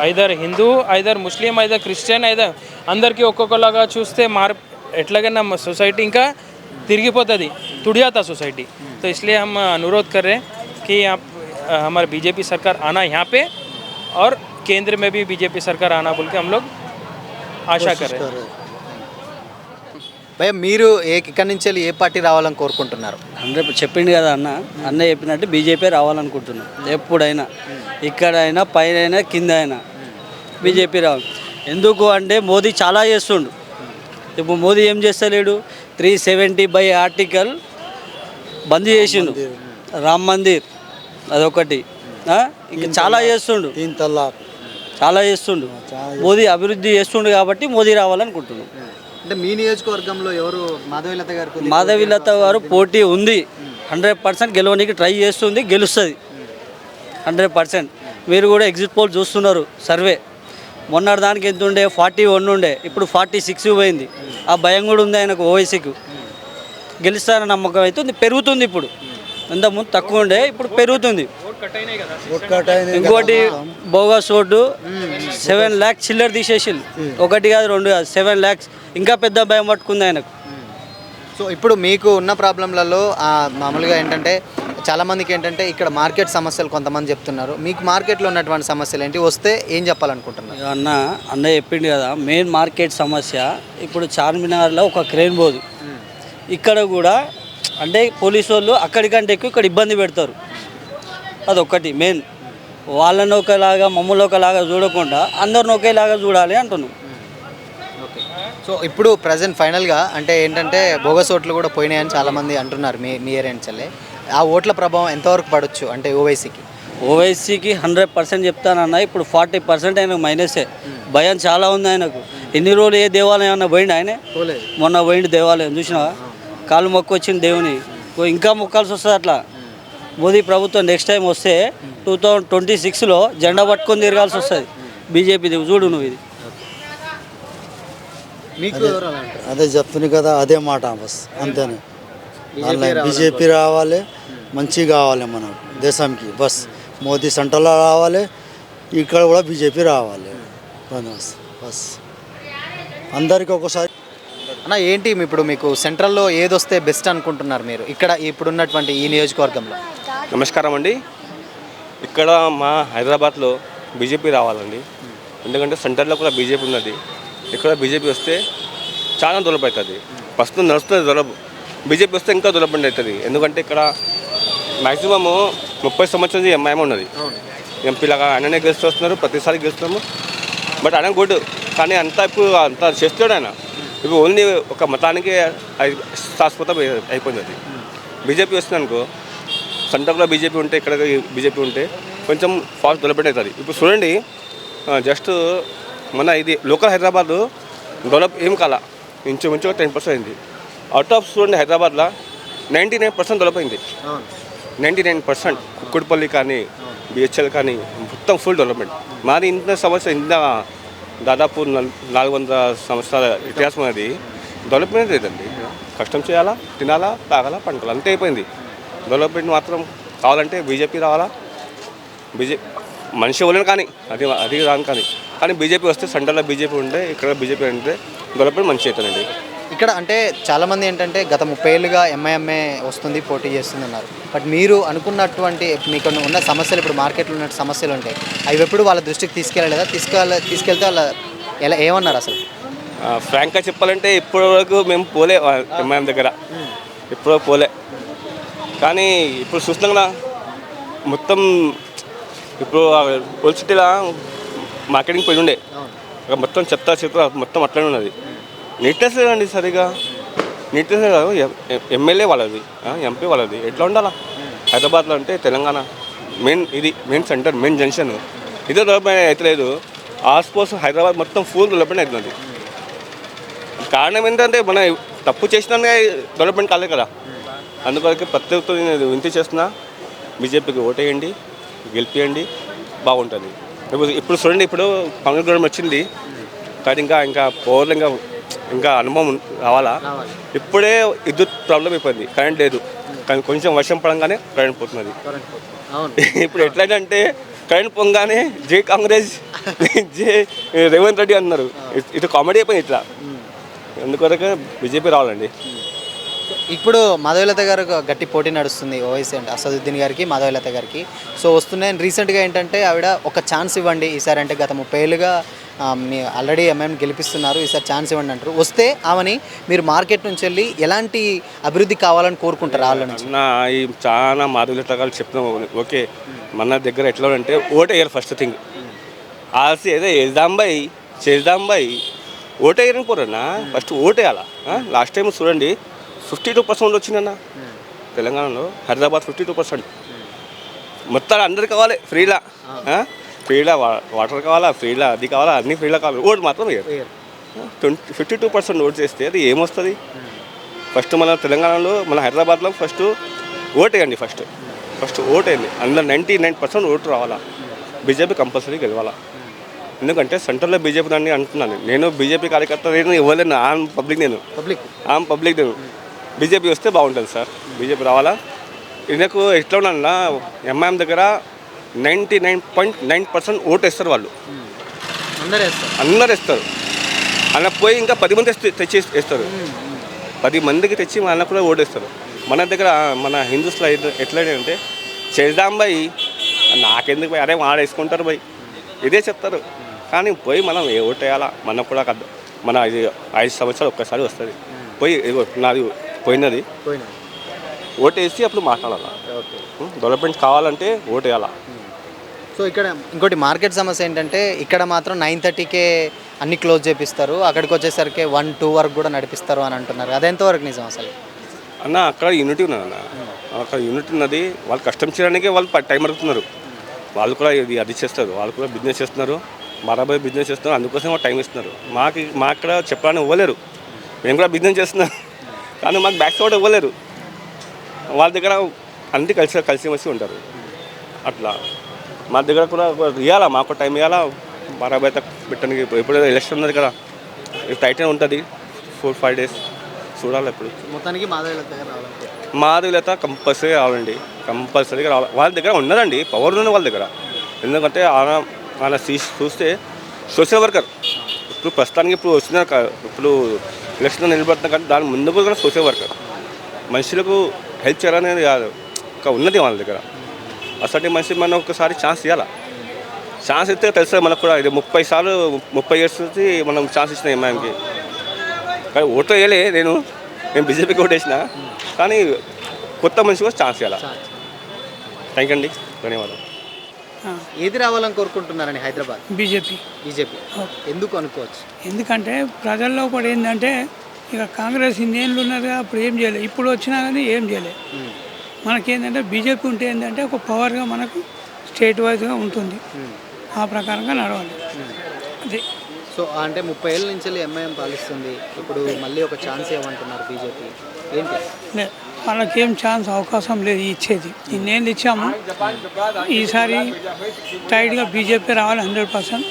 ఐదర్ హిందూ, ఐదర్ ముస్లిం, ఐదర్ క్రిస్టియన్, ఐదర్ అందరికీ ఒక్కొక్కలాగా చూస్తే ఎట్లాగైనా सोसाइटी ఇంకా తిరిగిపోతుంది, टूट जाता सोसाइटी. तो इसलिए हम अनुरोध कर रहे हैं कि आप हमारे बीजेपी सरकार आना यहाँ पे, और केंद्र में भी बीजेपी सरकार आना बोल के हम लोग आशा कर रहे हैं. భయ్య మీరు ఇక్కడి నుంచి ఏ పార్టీ రావాలని కోరుకుంటున్నారు? 100 చెప్పిండు కదా అన్న చెప్పినట్టు బీజేపీ రావాలనుకుంటున్నాం. ఎప్పుడైనా ఇక్కడైనా, పైన కింద అయినా బీజేపీ రావాలి. ఎందుకు అంటే మోదీ చాలా చేస్తుండు. ఇప్పుడు మోదీ ఏం చేస్తలేడు? 370 ఆర్టికల్ బంద్ చేసిండు. రామ్ మందిర్ అదొకటి, ఇంకా చాలా చేస్తుండు, చాలా చేస్తుండు. మోదీ అభివృద్ధి చేస్తుండు కాబట్టి మోదీ రావాలనుకుంటున్నాం. అంటే మీ నియోజకవర్గంలో ఎవరు? మాధవీలత గారు. మాధవీలత గారు పోటీ ఉంది, 100% గెలవడానికి ట్రై చేస్తుంది, గెలుస్తుంది 100%. మీరు కూడా ఎగ్జిట్ పోల్ చూస్తున్నారు, సర్వే. మొన్నటి దానికి ఎంత ఉండే? 41 ఉండే, ఇప్పుడు 46 పోయింది. ఆ భయం కూడా ఉంది ఆయనకు, ఓవైసీకి. గెలుస్తారన్న నమ్మకం అయితే ఉంది, పెరుగుతుంది. ఇప్పుడు ఇంతకుముందు తక్కువ ఉండే, ఇప్పుడు పెరుగుతుంది. ఇంకోటి బోగస్ ఓటు 7 lakhs చిల్లర తీసేసి, 1 కాదు 2 కాదు, 7 lakhs. ఇంకా పెద్ద భయం పట్టుకుంది ఆయనకు. సో ఇప్పుడు మీకు ఉన్న ప్రాబ్లంలలో మామూలుగా ఏంటంటే చాలామందికి ఏంటంటే ఇక్కడ మార్కెట్ సమస్యలు కొంతమంది చెప్తున్నారు. మీకు మార్కెట్లో ఉన్నటువంటి సమస్యలు ఏంటి, వస్తే ఏం చెప్పాలనుకుంటున్నారు? అన్న చెప్పిండు కదా, మెయిన్ మార్కెట్ సమస్య ఇప్పుడు చార్మినార్లో ఒక క్రేన్ పోదు. ఇక్కడ కూడా అంటే పోలీసు వాళ్ళు అక్కడికంటే ఎక్కువ ఇక్కడ ఇబ్బంది పెడతారు. అదొక్కటి మెయిన్. వాళ్ళని ఒకలాగా మమ్మల్ని ఒకలాగా చూడకుండా అందరిని ఒకేలాగా చూడాలి అంటున్నాం. ఓకే. సో ఇప్పుడు ప్రజెంట్ ఫైనల్గా అంటే ఏంటంటే బోగస్ ఓట్లు కూడా పోయినాయని చాలామంది అంటున్నారు మీ ఏరియా నుంచి. ఆ ఓట్ల ప్రభావం ఎంతవరకు పడవచ్చు అంటే ఓవైసీకి 100% చెప్తానన్న. ఇప్పుడు 40% ఆయనకు మైనసే. భయం చాలా ఉంది ఆయనకు. ఎన్ని రోజులు ఏ దేవాలయం అన్న పోయిండు? ఆయనే మొన్న పోయిండు దేవాలయం, చూసినావా? కాళ్ళు మొక్కు వచ్చింది దేవుని, ఇంకా మొక్కాల్సి వస్తుంది అట్లా. మోదీ ప్రభుత్వం నెక్స్ట్ టైం వస్తే 2026లో జెండా పట్టుకొని తిరగాల్సి వస్తుంది బీజేపీ. చూడు నువ్వు ఇది. అదే చెప్తుంది కదా, అదే మాట బస్, అంతేనే. బీజేపీ రావాలి, మంచిగా కావాలి మన దేశంకి. బస్ మోదీ సెంటర్లో రావాలి, ఇక్కడ కూడా బీజేపీ రావాలి. బస్ అందరికీ ఒకసారి. అన్న ఏంటి ఇప్పుడు మీకు సెంట్రల్లో ఏదొస్తే బెస్ట్ అనుకుంటున్నారు మీరు ఇక్కడ ఇప్పుడున్నటువంటి ఈ నియోజకవర్గంలో? నమస్కారం అండి. ఇక్కడ మా హైదరాబాద్లో బీజేపీ రావాలండి. ఎందుకంటే సెంటర్లో కూడా బీజేపీ ఉన్నది. ఇక్కడ బీజేపీ వస్తే చాలా డెవలప్ అవుతుంది. ప్రస్తుతం నడుస్తుంది డెవలప్. బీజేపీ వస్తే ఇంకా డెవలప్మెంట్ అవుతుంది. ఎందుకంటే ఇక్కడ మ్యాక్సిమము 30 సంవత్సరాల నుంచి ఎంఐఎం ఉన్నది. ఎంపీలాగా ఆయననే గెలుస్తూ వస్తున్నారు, ప్రతిసారి గెలుస్తున్నాము. బట్ ఆయన గుడ్, కానీ ఇప్పుడు అంత చేస్తాడు ఆయన. ఇప్పుడు ఓన్లీ ఒక మతానికి శాశ్వతం అయిపోయింది అది. బీజేపీ వస్తుంది అనుకో, సెంటర్లో బీజేపీ ఉంటే ఇక్కడ బీజేపీ ఉంటే కొంచెం ఫాస్ట్ డెవలప్మెంట్ అవుతుంది. ఇప్పుడు చూడండి జస్ట్ మన ఇది లోకల్ హైదరాబాద్ డెవలప్ ఏం కాల, ఇంచుమించుగా 10% అయింది. అవుట్ ఆఫ్ చూడండి హైదరాబాద్లో 99% డెవలప్ అయింది. 99% కుక్కడిపల్లి కానీ బిహెచ్ఎల్ కానీ మొత్తం ఫుల్ డెవలప్మెంట్. మాది ఇంత సమస్య ఇంత దాదాపు 400 సంవత్సరాల ఇతిహాసం అది డెవలప్మెంట్ లేదండి. కష్టం చేయాలా, తినాలా, తాగాలా, పండుకోవాలి అంతే అయిపోయింది. డెవలప్మెంట్ మాత్రం కావాలంటే బీజేపీ రావాలా, మనిషి ఎవరైనా కానీ అది రాను కానీ బీజేపీ వస్తే సెంటర్లో బీజేపీ ఉంటే ఇక్కడ బీజేపీ అంటే డెవలప్మెంట్ మంచి అవుతుందండి. ఇక్కడ అంటే చాలామంది ఏంటంటే గత 30 ఏళ్ళుగా ఎంఐఎంఏ వస్తుంది, పోటీ చేస్తుంది అన్నారు. బట్ మీరు అనుకున్నటువంటి మీకు ఉన్న సమస్యలు, ఇప్పుడు మార్కెట్లో ఉన్న సమస్యలు ఉంటాయి, అవి ఎప్పుడు వాళ్ళ దృష్టికి తీసుకెళ్ళలేదా? తీసుకెళ్తే వాళ్ళ ఏమన్నారు అసలు? ఫ్రాంక్గా చెప్పాలంటే ఇప్పటి వరకు మేము పోలే ఎంఐఎం దగ్గర, ఇప్పుడు పోలే. కానీ ఇప్పుడు చూస్తున్నాం కదా మొత్తం, ఇప్పుడు ఓల్డ్ సిటీలో మార్కెటింగ్ పోయి ఉండే మొత్తం చెత్త మొత్తం అట్లనే ఉన్నది. నీట్నెస్ లేదండి సరిగా, నీట్నెస్ కాదు. ఎమ్మెల్యే వాళ్ళది, ఎంపీ వాళ్ళది, ఎట్లా ఉండాలా? హైదరాబాద్లో అంటే Telangana main centre, main junction, ఇదే డెవలప్మెంట్ అవుతలేదు. ఆస్పోస్ హైదరాబాద్ మొత్తం ఫుల్ డెవలప్మెంట్ అవుతుంది. కారణం ఏంటంటే మన తప్పు చేసినా డెవలప్మెంట్ కాలేదు కదా. అందుకొరకు ప్రతి ఒక్కరు నేను వింతి చేస్తున్నా, బీజేపీకి ఓటేయండి, గెలిపియండి, బాగుంటుంది. ఇప్పుడు చూడండి, ఇప్పుడు కాంగ్రెస్ గవర్నమెంట్ వచ్చింది కానీ ఇంకా పవర్లు ఇంకా అనుభవం రావాలా. ఇప్పుడే విద్యుత్ ప్రాబ్లం అయిపోయింది, కరెంట్ లేదు. కానీ కొంచెం వర్షం పడంగానే కరెంట్ పోతున్నది. ఇప్పుడు ఎట్లయితే కరెంట్ పొంగానే జై కాంగ్రెస్, జై రేవంత్ రెడ్డి అన్నారు. ఇది కామెడీ అయిపోయింది ఇట్లా. ఎందుకొరకు బీజేపీ రావాలండి. ఇప్పుడు మాధవీలత గారు గట్టి పోటీ నడుస్తుంది, ఓవైసీ అంటే అసదుద్దీన్ గారికి, మాధవీలత గారికి. సో వస్తున్నాయి. రీసెంట్గా ఏంటంటే ఆవిడ ఒక ఛాన్స్ ఇవ్వండి ఈసారి, అంటే గత 30 ఏళ్ళుగా ఆల్రెడీ ఎంఐఎం గెలిపిస్తున్నారు, ఈసారి ఛాన్స్ ఇవ్వండి అంటారు. వస్తే ఆమెని మీరు మార్కెట్ నుంచి వెళ్ళి ఎలాంటి అభివృద్ధి కావాలని కోరుకుంటారు? వాళ్ళ నుంచి ఈ చాలా మాధవీలత గారు చెప్తున్నాం. ఓకే, మన దగ్గర ఎట్లా అంటే ఓటు వేయాలి ఫస్ట్ థింగ్. ఆల్సి ఏదో చేద్దాం బై ఓటు వేయడానికి పోరన్నా, ఫస్ట్ ఓటు వేయాలా. లాస్ట్ టైం చూడండి 52% వచ్చిందన్న తెలంగాణలో, హైదరాబాద్ 52%. మొత్తాలు అందరికి కావాలి ఫ్రీలా వాటర్ కావాలా, ఫ్రీలా అది కావాలా, అన్ని ఫ్రీలా కావాలి. ఓటు మాత్రం వేయరు. 52% ఓటు చేస్తే అది ఏమొస్తుంది? ఫస్ట్ మన తెలంగాణలో, మన హైదరాబాద్లో ఫస్ట్ ఓటు వేయండి. ఫస్ట్ ఓటు వేయండి. అందులో 99% ఓటు రావాలా. బీజేపీ కంపల్సరీ గెలవాలా. ఎందుకంటే సెంటర్లో బీజేపీ దాన్ని అంటున్నాను. నేను బీజేపీ కార్యకర్త నేను ఇవ్వలేను, ఆమ్ పబ్లిక్ నేను. బీజేపీ వస్తే బాగుంటుంది సార్, బీజేపీ రావాలా. నాకు ఎట్లా ఉన్నా ఎంఐఎం దగ్గర 99.9% ఓటు వేస్తారు వాళ్ళు, అందరు వేస్తారు. అలా పోయి ఇంకా 10 మంది తెచ్చి వేస్తారు. 10 మందికి తెచ్చి వాళ్ళ కూడా ఓటు వేస్తారు. మన దగ్గర మన హిందూస్లో ఎట్లా అంటే చేద్దాం బై, నాకెందుకు బై, అరే వాడేసుకుంటారు బై, ఇదే చెప్తారు. కానీ పోయి మనం ఏ ఓటు వేయాలా, మనకు కూడా మన 5 సంవత్సరాలు ఒక్కసారి వస్తుంది. పోయి నాది పోయినది ఓటు వేసి అప్పుడు మాట్లాడాలా. డెవలప్మెంట్ కావాలంటే ఓటు వేయాలా. సో ఇక్కడ ఇంకోటి మార్కెట్ సమస్య ఏంటంటే ఇక్కడ మాత్రం 9:30కే అన్ని క్లోజ్ చేపిస్తారు, అక్కడికి వచ్చేసరికి 1-2 వరకు కూడా నడిపిస్తారు అని అంటున్నారు. అదెంతవరకు నిజం అసలు? అన్న అక్కడ యూనిటీ ఉన్నది అన్న, అక్కడ యూనిటీ ఉన్నది. వాళ్ళు కష్టం చేయడానికే వాళ్ళు టైం అడుగుతున్నారు. వాళ్ళు కూడా ఇది అది చేస్తారు, వాళ్ళు కూడా బిజినెస్ చేస్తున్నారు, బరాబర్ బిజినెస్ చేస్తున్నారు. అందుకోసం టైం ఇస్తున్నారు. మా అక్కడ చెప్పడానికి ఇవ్వలేరు. మేము కూడా బిజినెస్ చేస్తున్నాం కానీ మాకు బ్యాక్ సపోర్ట్ ఇవ్వలేరు. వాళ్ళ దగ్గర అన్నీ కలిసి ఉంటారు. అట్లా మా దగ్గర కూడా ఇవ్వాలా, మాకు టైం ఇవ్వాలా, బరాబర్ పెట్టడానికి. ఇప్పుడు ఎలక్షన్ ఉన్నది కదా, టైట్ ఉంటుంది. 4-5 days చూడాలి. ఇప్పుడు మొత్తానికి మాధవీలత కంపల్సరీ రావాలండి, కంపల్సరీగా రావాలి. వాళ్ళ దగ్గర ఉన్నదండి, పవర్ ఉంది వాళ్ళ దగ్గర. ఎందుకంటే ఆయన చూస్తే సోషల్ వర్కర్. ఇప్పుడు ప్రస్తుతానికి ఇప్పుడు వస్తున్నారు, ఇప్పుడు ఎలక్షన్లో నిలబడుతున్నారు కానీ దాని ముందు కూడా సోషల్ వర్కర్. మనుషులకు హెల్ప్ చేయాలనేది కాదు, ఇంకా ఉన్నది వాళ్ళ దగ్గర. అసలు మనిషి మనం ఒకసారి ఛాన్స్ ఇవ్వాలా. ఛాన్స్ ఇస్తే తెలుస్తుంది మనకు కూడా. ఇది 30 years నుంచి మనం ఛాన్స్ ఇచ్చిన ఎంఐఎంకి. కానీ ఓటు వేయలే, నేను బీజేపీకి ఓటు వేసిన. కానీ కొత్త మనిషికి ఛాన్స్ ఇవ్వాలా. థ్యాంక్ యూ అండి, ధన్యవాదాలు. ఏది రావాలని కోరుకుంటున్నారని? హైదరాబాద్ బీజేపీ. ఎందుకు అనుకోవచ్చు? ఎందుకంటే ప్రజల్లో కూడా ఏంటంటే ఇక కాంగ్రెస్ 8 ఏళ్ళు ఉన్నది, అప్పుడు ఏం చేయలేదు. ఇప్పుడు వచ్చినా కానీ ఏం చేయలేదు. మనకేంటంటే బీజేపీ ఉంటే ఏంటంటే ఒక పవర్గా మనకు స్టేట్ వైజ్గా ఉంటుంది, ఆ ప్రకారంగా నడవాలి. అదే సో అంటే 30 ఏళ్ళ నుంచి ఎంఐఎం పాలిస్తుంది, ఇప్పుడు మళ్ళీ ఒక ఛాన్స్ ఇవ్వమంటున్నారు బీజేపీ, ఏంటి? వాళ్ళకేం ఛాన్స్ అవకాశం లేదు ఇచ్చేది. ఇన్నేళ్ళు ఇచ్చాము, ఈసారి టైట్గా బీజేపీ రావాలి, 100%,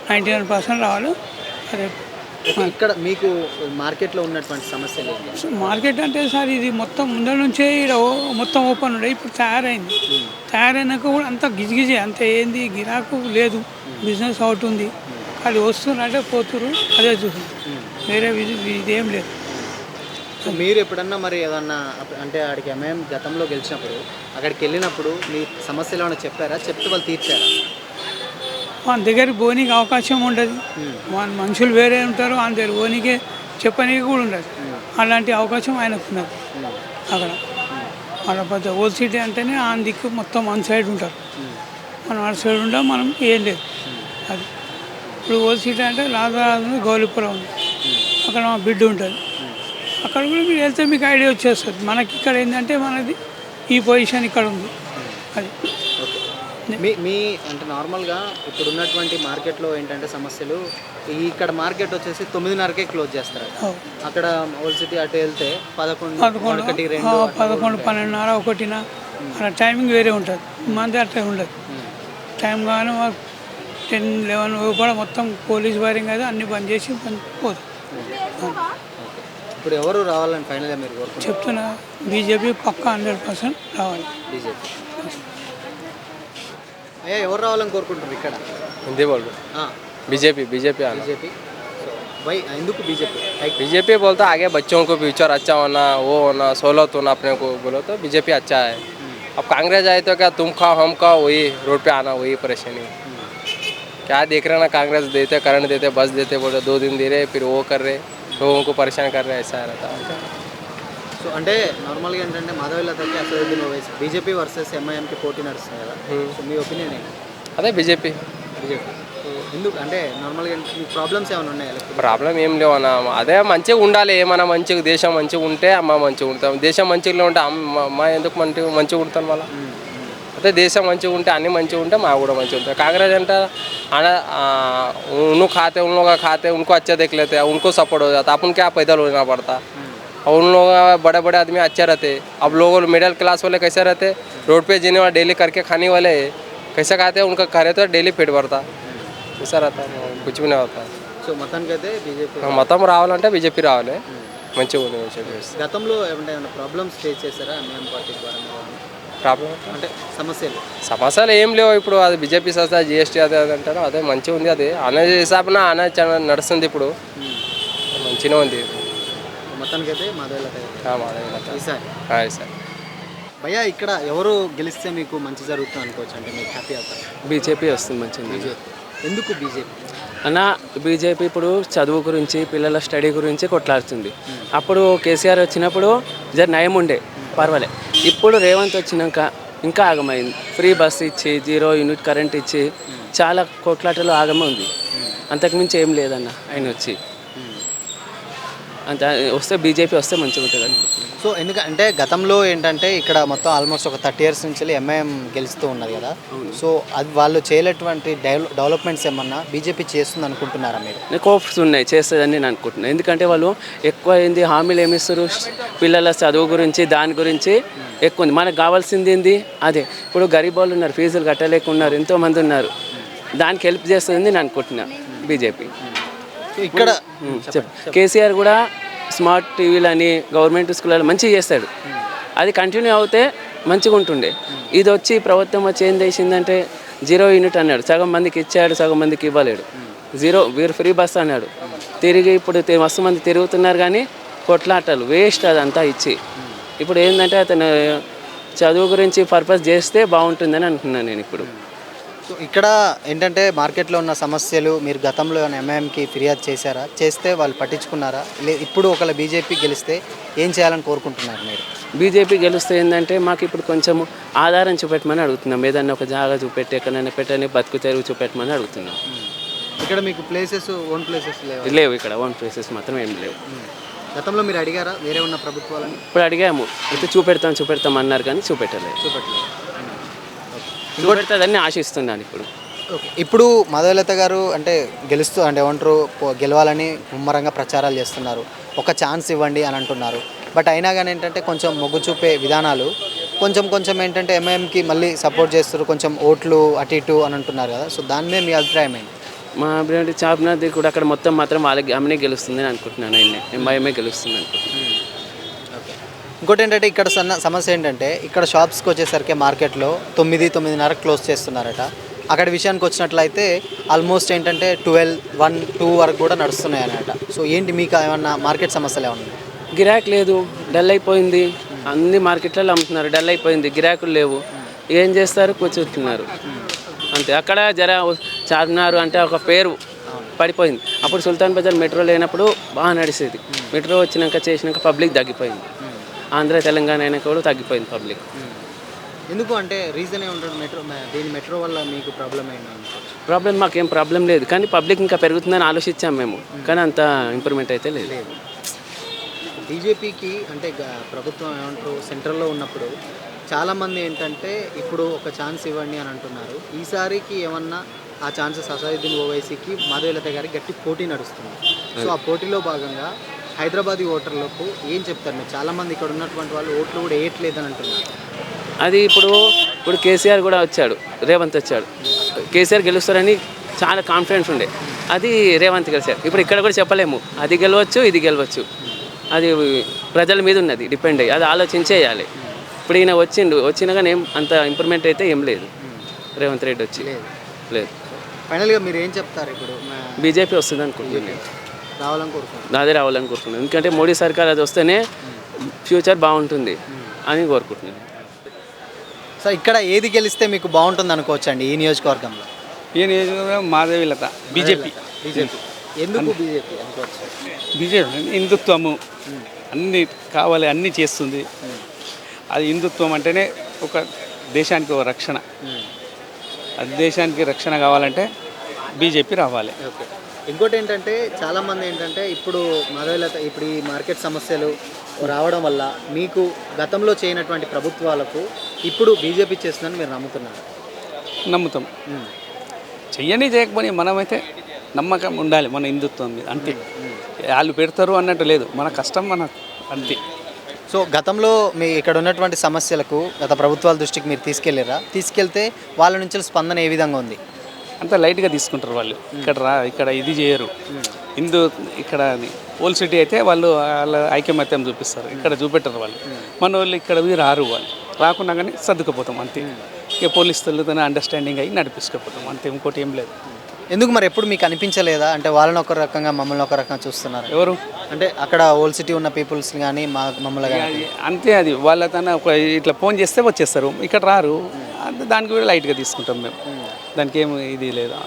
99% రావాలి. అదే ఇక్కడ మీకు మార్కెట్లో ఉన్నటువంటి సమస్యలు ఏంటి? మార్కెట్ అంటే సార్ ఇది మొత్తం ముందర నుంచే ఈడ మొత్తం ఓపెన్ ఉండే, ఇప్పుడు తయారైంది. తయారైనాక కూడా అంత గిజిగిజి, అంత ఏంది గిరాకు లేదు, బిజినెస్ అవుట్ ఉంది. అది వస్తున్నారంటే పోతురు, అదే చూస్తుంది, వేరే ఇదేం లేదు. సో మీరు ఎప్పుడన్నా మరి ఏదన్నా అంటే ఆడికి ఎంఐఎం గతంలో గెలిచినప్పుడు అక్కడికి వెళ్ళినప్పుడు మీ సమస్యలు ఏమైనా చెప్పారా, చెప్తే వాళ్ళు తీర్చారా? మన దగ్గర పోనీకి అవకాశం ఉండదు, మన మనుషులు వేరే ఉంటారు, మన దగ్గర పోనీకే చెప్పనీకి కూడా ఉండదు. అలాంటి అవకాశం ఆయనకు ఉన్నది. అక్కడ మన పెద్ద ఓల్డ్ సిటీ అంటేనే ఆన్ దిక్కు మొత్తం వన్ సైడ్ ఉంటారు, మనం అటు సైడ్ ఉంటాం, మనం ఏం లేదు. అది ఇప్పుడు ఓల్డ్ సిటీ అంటే రాజరాజు గౌలిపురం ఉంది, అక్కడ మా బిడ్డ ఉంటుంది, అక్కడ కూడా మీరు వెళ్తే మీకు ఐడియా వచ్చేస్తుంది. మనకి ఇక్కడ ఏంటంటే మనది ఈ పొజిషన్ ఇక్కడ ఉంది. అది మీ అంటే నార్మల్గా ఇప్పుడు ఉన్నటువంటి మార్కెట్లో ఏంటంటే సమస్యలు, ఇక్కడ మార్కెట్ వచ్చేసి 9:30కే క్లోజ్ చేస్తారు. అక్కడ ఓల్డ్ సిటీ అటు వెళ్తే 11, 1, 2, 11, 12:30, 1 అలా టైమింగ్ వేరే ఉంటుంది. మన అట్లా ఉండదు టైం, కానీ 10, 11 కూడా మొత్తం పోలీస్ వైరింగ్ అయితే అన్ని బంద్ చేసి పోదు. ఇప్పుడు ఎవరు రావాలని ఫైనల్గా మీరు కోరుకుంటున్నారు? చెప్తున్నా, బీజేపీ పక్కా 100% రావాలి. బీజేపీ ఎవరు రావాలని కోరుకుంటున్నారు ఇక్కడ? हिंदी बोल रहे बीजेपी बीजेपी आना బీజేపీ. भाई ఎందుకు బీజేపీ? बीजेपी बोलता आगे बच्चों को फ्यूचर अच्छा होना, वो होना, सहूलत होना अपने को, बोलो तो बीजेपी अच्छा है. अब कांग्रेस आए तो क्या तुम खाओ हम खाओ, वही रोड पे आना, वही परेशानी. क्या देख रहे ना, कांग्रेस देते करंट देते बस देते, बोले 2 दिन दे रहे, फिर वो कर रहे, लोगों को परेशान कर रहे, ऐसा रहता है. సో అంటే నార్మల్గా ఏంటంటే మాధవీలతకి అసదుద్దీన్ ఓవైసీ బీజేపీ వర్సెస్ ఎంఐఎంకి పోటీ నడుస్తుంది కదా, సో మీ ఒపీనియన్ ఏంటి? అదే బీజేపీ. ఎందుకు అంటే నార్మల్గా మీ ప్రాబ్లమ్స్ ఏమైనా ఉన్నాయా? ప్రాబ్లం ఏం లేవు అన్న, అదే మంచిగా ఉండాలి, ఏమన్నా మంచిగా దేశం మంచిగా ఉంటే అమ్మ మంచిగా ఉంటాం, దేశం మంచిగా ఉంటే అమ్మ ఎందుకు మంచిగా ఉంటాను మళ్ళీ. అదే దేశం మంచిగా ఉంటే అన్నీ మంచిగా ఉంటే మా కూడా మంచిగా ఉంటాయి. కాంగ్रेस అంటే उनको खाते उन लोग खाते उनको अच्छा देख लेते हैं, उनको सपोर्ट हो जाता, अपन क्या पैदल होना पड़ता. और उन लोग बड़े बड़े आदमी अच्छे रहते. अब लोग मिडिल क्लास वाले कैसे रहते, रोड पे जीने वाले डेली करके खाने वाले कैसे खाते, उनका खा रहे तो डेली पेट भरता, ऐसा रहता, कुछ भी नहीं होता. సో మొత్తానికి అయితే బీజేపీ మతం రావాలంటే బీజేపీ రావాలి, మంచిగా ఉంది. గతంలో ఏమైనా ప్రాబ్లమ్స్ ఫేస్ చేశారా ఎంఐఎం పార్టీ ద్వారా? ప్రాబ్లం అంటే సమస్యలు ఏం లేవు. ఇప్పుడు అది బీజేపీ సంస్థ జిఎస్టీ అదే అంటారు, అదే మంచిగా ఉంది. అది అనే హిసాబున అనే నడుస్తుంది, ఇప్పుడు మంచిగా ఉంది. మొత్తానికి అయితే మాధవీలత సార్. భయ్యా ఇక్కడ ఎవరు గెలిస్తే మీకు మంచి జరుగుతుంది అనుకోవచ్చు, అంటే మీకు హ్యాపీ అవుతారు? బీజేపీ వస్తుంది మంచిగా. బీజేపీ ఎందుకు? బీజేపీ అన్న, బీజేపీ ఇప్పుడు చదువు గురించి పిల్లల స్టడీ గురించి కొట్లాడుతుంది. అప్పుడు కేసీఆర్ వచ్చినప్పుడు జర నయం ఉండే, పర్వాలే. ఇప్పుడు రేవంత్ వచ్చినాక ఇంకా ఆగమైంది. ఫ్రీ బస్ ఇచ్చి 0 యూనిట్ కరెంట్ ఇచ్చి చాలా కొట్లాటలో ఆగమ ఉంది. అంతకుమించి ఏం లేదన్న. ఆయన వచ్చి అంత వస్తే బీజేపీ వస్తే మంచిగా ఉంటుంది అనుకుంటున్నాను. సో ఎందుకంటే గతంలో ఏంటంటే ఇక్కడ మొత్తం ఆల్మోస్ట్ ఒక 30 years నుంచి ఎంఐఎం గెలుస్తూ ఉన్నది కదా, సో అది వాళ్ళు చేయలేటువంటి డెవలప్మెంట్స్ ఏమన్నా బీజేపీ చేస్తుంది అనుకుంటున్నారా మీరు? నాకు హోప్స్ ఉన్నాయి, చేస్తుందని నేను అనుకుంటున్నాను. ఎందుకంటే వాళ్ళు ఎక్కువ ఏంది హామీలు ఏమిస్తారు, పిల్లల చదువు గురించి దాని గురించి ఎక్కువ ఉంది. మనకు కావాల్సింది ఏంది అదే. ఇప్పుడు గరీబ్ వాళ్ళు ఉన్నారు, ఫీజులు కట్టలేకున్నారు, ఎంతోమంది ఉన్నారు, దానికి హెల్ప్ చేస్తుంది నేను అనుకుంటున్నా బీజేపీ. ఇక్కడ కేసీఆర్ కూడా స్మార్ట్ టీవీలని గవర్నమెంట్ స్కూళ్ళలో మంచిగా చేస్తాడు. అది కంటిన్యూ అవుతే మంచిగా ఉంటుండే. ఇది వచ్చి ప్రభుత్వం వచ్చి ఏం చేసిందంటే 0 యూనిట్ అన్నాడు, సగం మందికి ఇచ్చాడు, సగం మందికి ఇవ్వలేడు. 0 వీరు ఫ్రీ బస్ అన్నాడు. తిరిగి ఇప్పుడు మస్తు మంది తిరుగుతున్నారు, కానీ కొట్లాటలు వేస్ట్ అదంతా ఇచ్చి. ఇప్పుడు ఏంటంటే అతను చదువు గురించి పర్పస్ చేస్తే బాగుంటుందని అనుకున్నాను నేను ఇప్పుడు. సో ఇక్కడ ఏంటంటే మార్కెట్లో ఉన్న సమస్యలు మీరు గతంలో ఎంఐఎంకి ఫిర్యాదు చేశారా? చేస్తే వాళ్ళు పట్టించుకున్నారా? ఇప్పుడు ఒకవేళ బీజేపీ గెలిస్తే ఏం చేయాలని కోరుకుంటున్నారు మీరు? బీజేపీ గెలిస్తే ఏంటంటే మాకు ఇప్పుడు కొంచెం ఆధారం చూపెట్టమని అడుగుతున్నాం. ఏదన్నా ఒక జాగా చూపెట్టి ఎక్కడైనా పెట్టని బతుకు తెరువు చూపెట్టమని అడుగుతున్నాం. ఇక్కడ మీకు ప్లేసెస్ ఓన్ ప్లేసెస్ లేవు, ఇక్కడ ఓన్ ప్లేసెస్ మాత్రం ఏం లేవు. గతంలో మీరు అడిగారా వేరే ఉన్న ప్రభుత్వాలని? ఇప్పుడు అడిగాము, అయితే చూపెడతాం అన్నారు కానీ చూపెట్టలేదు. చూపెడతాదని ఆశిస్తున్నాను ఇప్పుడు. ఓకే, ఇప్పుడు మాధవలత గారు అంటే ఏమంటారు గెలవాలని ముమ్మరంగా ప్రచారాలు చేస్తున్నారు, ఒక ఛాన్స్ ఇవ్వండి అని అంటున్నారు. బట్ అయినా కానీ ఏంటంటే కొంచెం మొగ్గు చూపే విధానాలు కొంచెం ఏంటంటే ఎంఐఎంకి మళ్ళీ సపోర్ట్ చేస్తారు, కొంచెం ఓట్లు అటు ఇటు అని అంటున్నారు కదా. సో దాని మీద మీ అభిప్రాయం ఏంటి? మా అభిప్రాయం చార్మినార్ కూడా అక్కడ మొత్తం మాత్రం వాళ్ళకి ఆమెనే గెలుస్తుంది అని అనుకుంటున్నాను. ఎంఐఎంఏ గెలుస్తుంది అనుకుంటున్నాను. ఇంకోటి ఏంటంటే ఇక్కడ సమస్య ఏంటంటే ఇక్కడ షాప్స్కి వచ్చేసరికి మార్కెట్లో 9-9:30 క్లోజ్ చేస్తున్నారట. అక్కడ విషయానికి వచ్చినట్లయితే ఆల్మోస్ట్ ఏంటంటే 12, 1, 2 వరకు కూడా నడుస్తున్నాయి అన్నమాట. సో ఏంటి మీకు ఏమన్నా మార్కెట్ సమస్యలు ఏమన్నా? గిరాక్ లేదు, డల్ అయిపోయింది. అన్ని మార్కెట్లలో అమ్ముతున్నారు, డల్ అయిపోయింది, గిరాకులు లేవు. ఏం చేస్తారు, కూర్చుంటున్నారు అంతే. అక్కడ చార్మినార్ అంటే ఒక పేరు పడిపోయింది. అప్పుడు సుల్తాన్ బజార్ మెట్రో లేనప్పుడు బాగా నడిచేది. మెట్రో చేసినాక పబ్లిక్ తగ్గిపోయింది. ఆంధ్ర తెలంగాణ అయినా కూడా తగ్గిపోయింది పబ్లిక్. ఎందుకు అంటే రీజన్ ఏముంటుంది? మెట్రో వల్ల మీకు ప్రాబ్లం మాకేం ప్రాబ్లం లేదు, కానీ పబ్లిక్ ఇంకా పెరుగుతుందని ఆలోచించాం మేము, కానీ అంత ఇంప్రూవ్మెంట్ అయితే లేదు. బీజేపీకి అంటే ప్రభుత్వం ఏమంటారు సెంట్రల్లో ఉన్నప్పుడు చాలామంది ఏంటంటే ఇప్పుడు ఒక ఛాన్స్ ఇవ్వండి అని అంటున్నారు. ఈసారికి ఏమన్నా ఆ ఛాన్సెస్ అసదుద్దీన్ ఓవైసీకి మాధవలత గారికి గట్టి పోటీ నడుస్తుంది. సో ఆ పోటీలో భాగంగా హైదరాబాదీ ఓటర్లకు ఏం చెప్తారు మీరు? చాలామంది ఇక్కడ ఉన్నటువంటి వాళ్ళు ఓట్లు కూడా వేయట్లేదని అంటున్నారు. అది ఇప్పుడు కేసీఆర్ కూడా వచ్చాడు, రేవంత్ వచ్చాడు. కేసీఆర్ గెలుస్తారని చాలా కాన్ఫిడెన్స్ ఉండే, అది రేవంత్ గెలిచారు. ఇప్పుడు ఇక్కడ కూడా చెప్పలేము, అది గెలవచ్చు ఇది గెలవచ్చు, అది ప్రజల మీద ఉన్నది డిపెండ్ అయ్యి, అది ఆలోచించేయాలి. ఇప్పుడు ఈయన వచ్చినా కానీ అంత ఇంప్రూవ్మెంట్ అయితే ఏం లేదు. రేవంత్ రెడ్డి వచ్చి లేదు. ఫైనల్గా మీరు ఏం చెప్తారు? ఇప్పుడు బీజేపీ వస్తుంది అనుకుంటున్నాను, అదే రావాలని కోరుకుంటున్నాను. ఎందుకంటే మోడీ సర్కార్ అది వస్తేనే ఫ్యూచర్ బాగుంటుంది అని కోరుకుంటున్నాను. సో ఇక్కడ ఏది గెలిస్తే మీకు బాగుంటుంది అనుకోవచ్చు అండి ఈ నియోజకవర్గంలో? ఈ నియోజకవర్గం మాధవీలత, బీజేపీ. ఎందుకు బీజేపీ అనుకోవచ్చు? బీజేపీ హిందుత్వము అన్నీ కావాలి, అన్నీ చేస్తుంది. అది హిందుత్వం అంటేనే ఒక దేశానికి ఒక రక్షణ. అది దేశానికి రక్షణ కావాలంటే బీజేపీ రావాలి. ఇంకోటి ఏంటంటే చాలామంది ఏంటంటే ఇప్పుడు మాధవలత ఇప్పుడు ఈ మార్కెట్ సమస్యలు రావడం వల్ల మీకు గతంలో చేయనటువంటి ప్రభుత్వాలకు ఇప్పుడు బీజేపీ చేస్తుందని మీరు నమ్ముతున్నారు? నమ్ముతాం. చేయకపోయి మనమైతే నమ్మకం ఉండాలి మన హిందుత్వం మీద, అంతే. వాళ్ళు పెడతారు అన్నట్టు లేదు, మన కష్టం మన అంతే. సో గతంలో మీ ఇక్కడ ఉన్నటువంటి సమస్యలకు గత ప్రభుత్వాల దృష్టికి మీరు తీసుకెళ్తే వాళ్ళ నుంచి స్పందన ఏ విధంగా ఉంది? అంత లైట్గా తీసుకుంటారు వాళ్ళు. ఇక్కడ ఇది చేయరు. ఇక్కడ ఓల్డ్ సిటీ అయితే వాళ్ళ ఐకమత్యం చూపిస్తారు, ఇక్కడ చూపెట్టరు వాళ్ళు. మన వాళ్ళు ఇక్కడ రారు, వాళ్ళు రాకున్నా కానీ సర్దుకుపోతాం అంతే. ఇక పోలీసులతో అండర్స్టాండింగ్ అయ్యి నడిపించుకోపోతాం అంతే, ఇంకోటి ఏం లేదు. ఎందుకు మరి ఎప్పుడు మీకు అనిపించలేదా అంటే వాళ్ళని ఒక రకంగా మమ్మల్ని ఒక రకంగా చూస్తున్నారు? ఎవరు అంటే అక్కడ ఓల్డ్ సిటీ ఉన్న పీపుల్స్ కానీ మమ్మల్ని కానీ అంతే. అది వాళ్ళ ఒక ఇట్లా ఫోన్ చేస్తే వచ్చేస్తారు, ఇక్కడ రారు. దానికి కూడా లైట్గా తీసుకుంటాం మేము, దానికి ఏమి ఇది లేదా.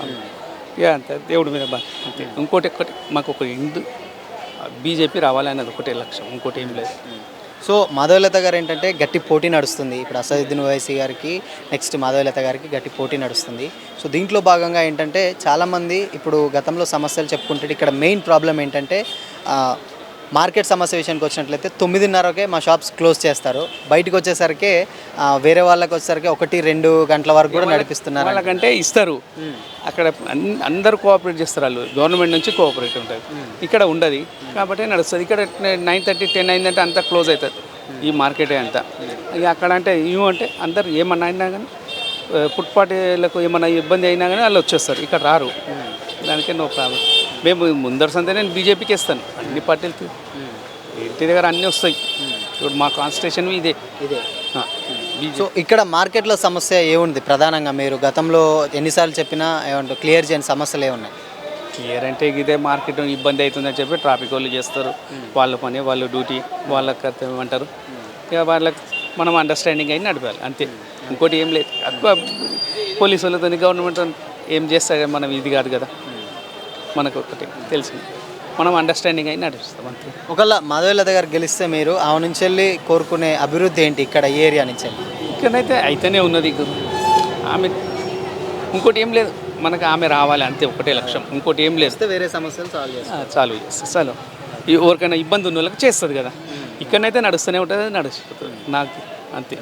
ఇక అంతే, దేవుడి మీద అంతే. ఇంకోటి మాకు ఒక బీజేపీ రావాలి అనేది ఒకటే లక్ష్యం, ఇంకోటి ఏం లేదు. సో మాధవలత గారు ఏంటంటే గట్టి పోటీ నడుస్తుంది. ఇప్పుడు అసదుద్దీన్ ఓవైసీ గారికి నెక్స్ట్ మాధవలత గారికి గట్టి పోటీ నడుస్తుంది. సో దీంట్లో భాగంగా ఏంటంటే చాలామంది ఇప్పుడు గతంలో సమస్యలు చెప్పుకుంటే ఇక్కడ మెయిన్ ప్రాబ్లం ఏంటంటే మార్కెట్ సమస్య విషయానికి వచ్చినట్లయితే 9:30కే మా షాప్స్ క్లోజ్ చేస్తారు. బయటకు వచ్చేసరికి వేరే వాళ్ళకి వచ్చేసరికి 1-2 గంటల వరకు కూడా నడిపిస్తున్నారు. వాళ్ళకంటే ఇస్తారు, అక్కడ అందరూ కోఆపరేట్ చేస్తారు. వాళ్ళు గవర్నమెంట్ నుంచి కోఆపరేట్ ఉంటుంది, ఇక్కడ ఉండదు కాబట్టి నడుస్తుంది. ఇక్కడ 9:30, 10 అయిందంటే అంతా క్లోజ్ అవుతుంది ఈ మార్కెటే అంతా. ఇక అక్కడ అంటే అంటే అందరు ఏమన్నా అయినా కానీ ఫుట్పాత్లకు ఏమన్నా ఇబ్బంది అయినా కానీ వాళ్ళు వచ్చేస్తారు, ఇక్కడ రారు. దానికే నో ప్రాబ్లం. మేము ముందర సంతే నేను బీజేపీకి ఇస్తాను, అన్ని పార్టీలకి ఇంటి దగ్గర అన్నీ వస్తాయి. ఇప్పుడు మా కాన్స్టిట్యూషన్ ఇదే. సో ఇక్కడ మార్కెట్లో సమస్య ఏముంది ప్రధానంగా? మీరు గతంలో ఎన్నిసార్లు చెప్పినా ఏమంటారు క్లియర్ చేయని సమస్యలు ఏమున్నాయి? క్లియర్ అంటే ఇదే మార్కెట్ ఇబ్బంది అవుతుందని చెప్పి ట్రాఫిక్ వాళ్ళు చేస్తారు, వాళ్ళ పని వాళ్ళ డ్యూటీ వాళ్ళకి ఏమంటారు. ఇక వాళ్ళకి మనం అండర్స్టాండింగ్ అయి నడపాలి అంతే, ఇంకోటి ఏం లేదు. ఎక్కువ పోలీసు వాళ్ళతో గవర్నమెంట్ ఏం చేస్తారు మనం ఇది కాదు కదా, మనకు ఒకటి తెలిసింది, మనం అండర్స్టాండింగ్ అయి నడిపిస్తాం అంతే. ఒకవేళ మాధవలత గారు గెలిస్తే మీరు ఆమె నుంచి వెళ్ళి కోరుకునే అభివృద్ధి ఏంటి ఇక్కడ ఏరియా నుంచి? ఇక్కడైతే అయితేనే ఉన్నది ఆమె, ఇంకోటి ఏం లేదు, మనకు ఆమె రావాలి అంతే, ఒకటే లక్ష్యం, ఇంకోటి ఏం లేదు. వేరే సమస్యలు చాలు చేస్తే చాలు. ఎవరికైనా ఇబ్బంది ఉన్న వాళ్ళకి చేస్తుంది కదా. ఇక్కడనైతే నడుస్తూనే ఉంటుంది, నడిచిపోతుంది నాకు అంతే.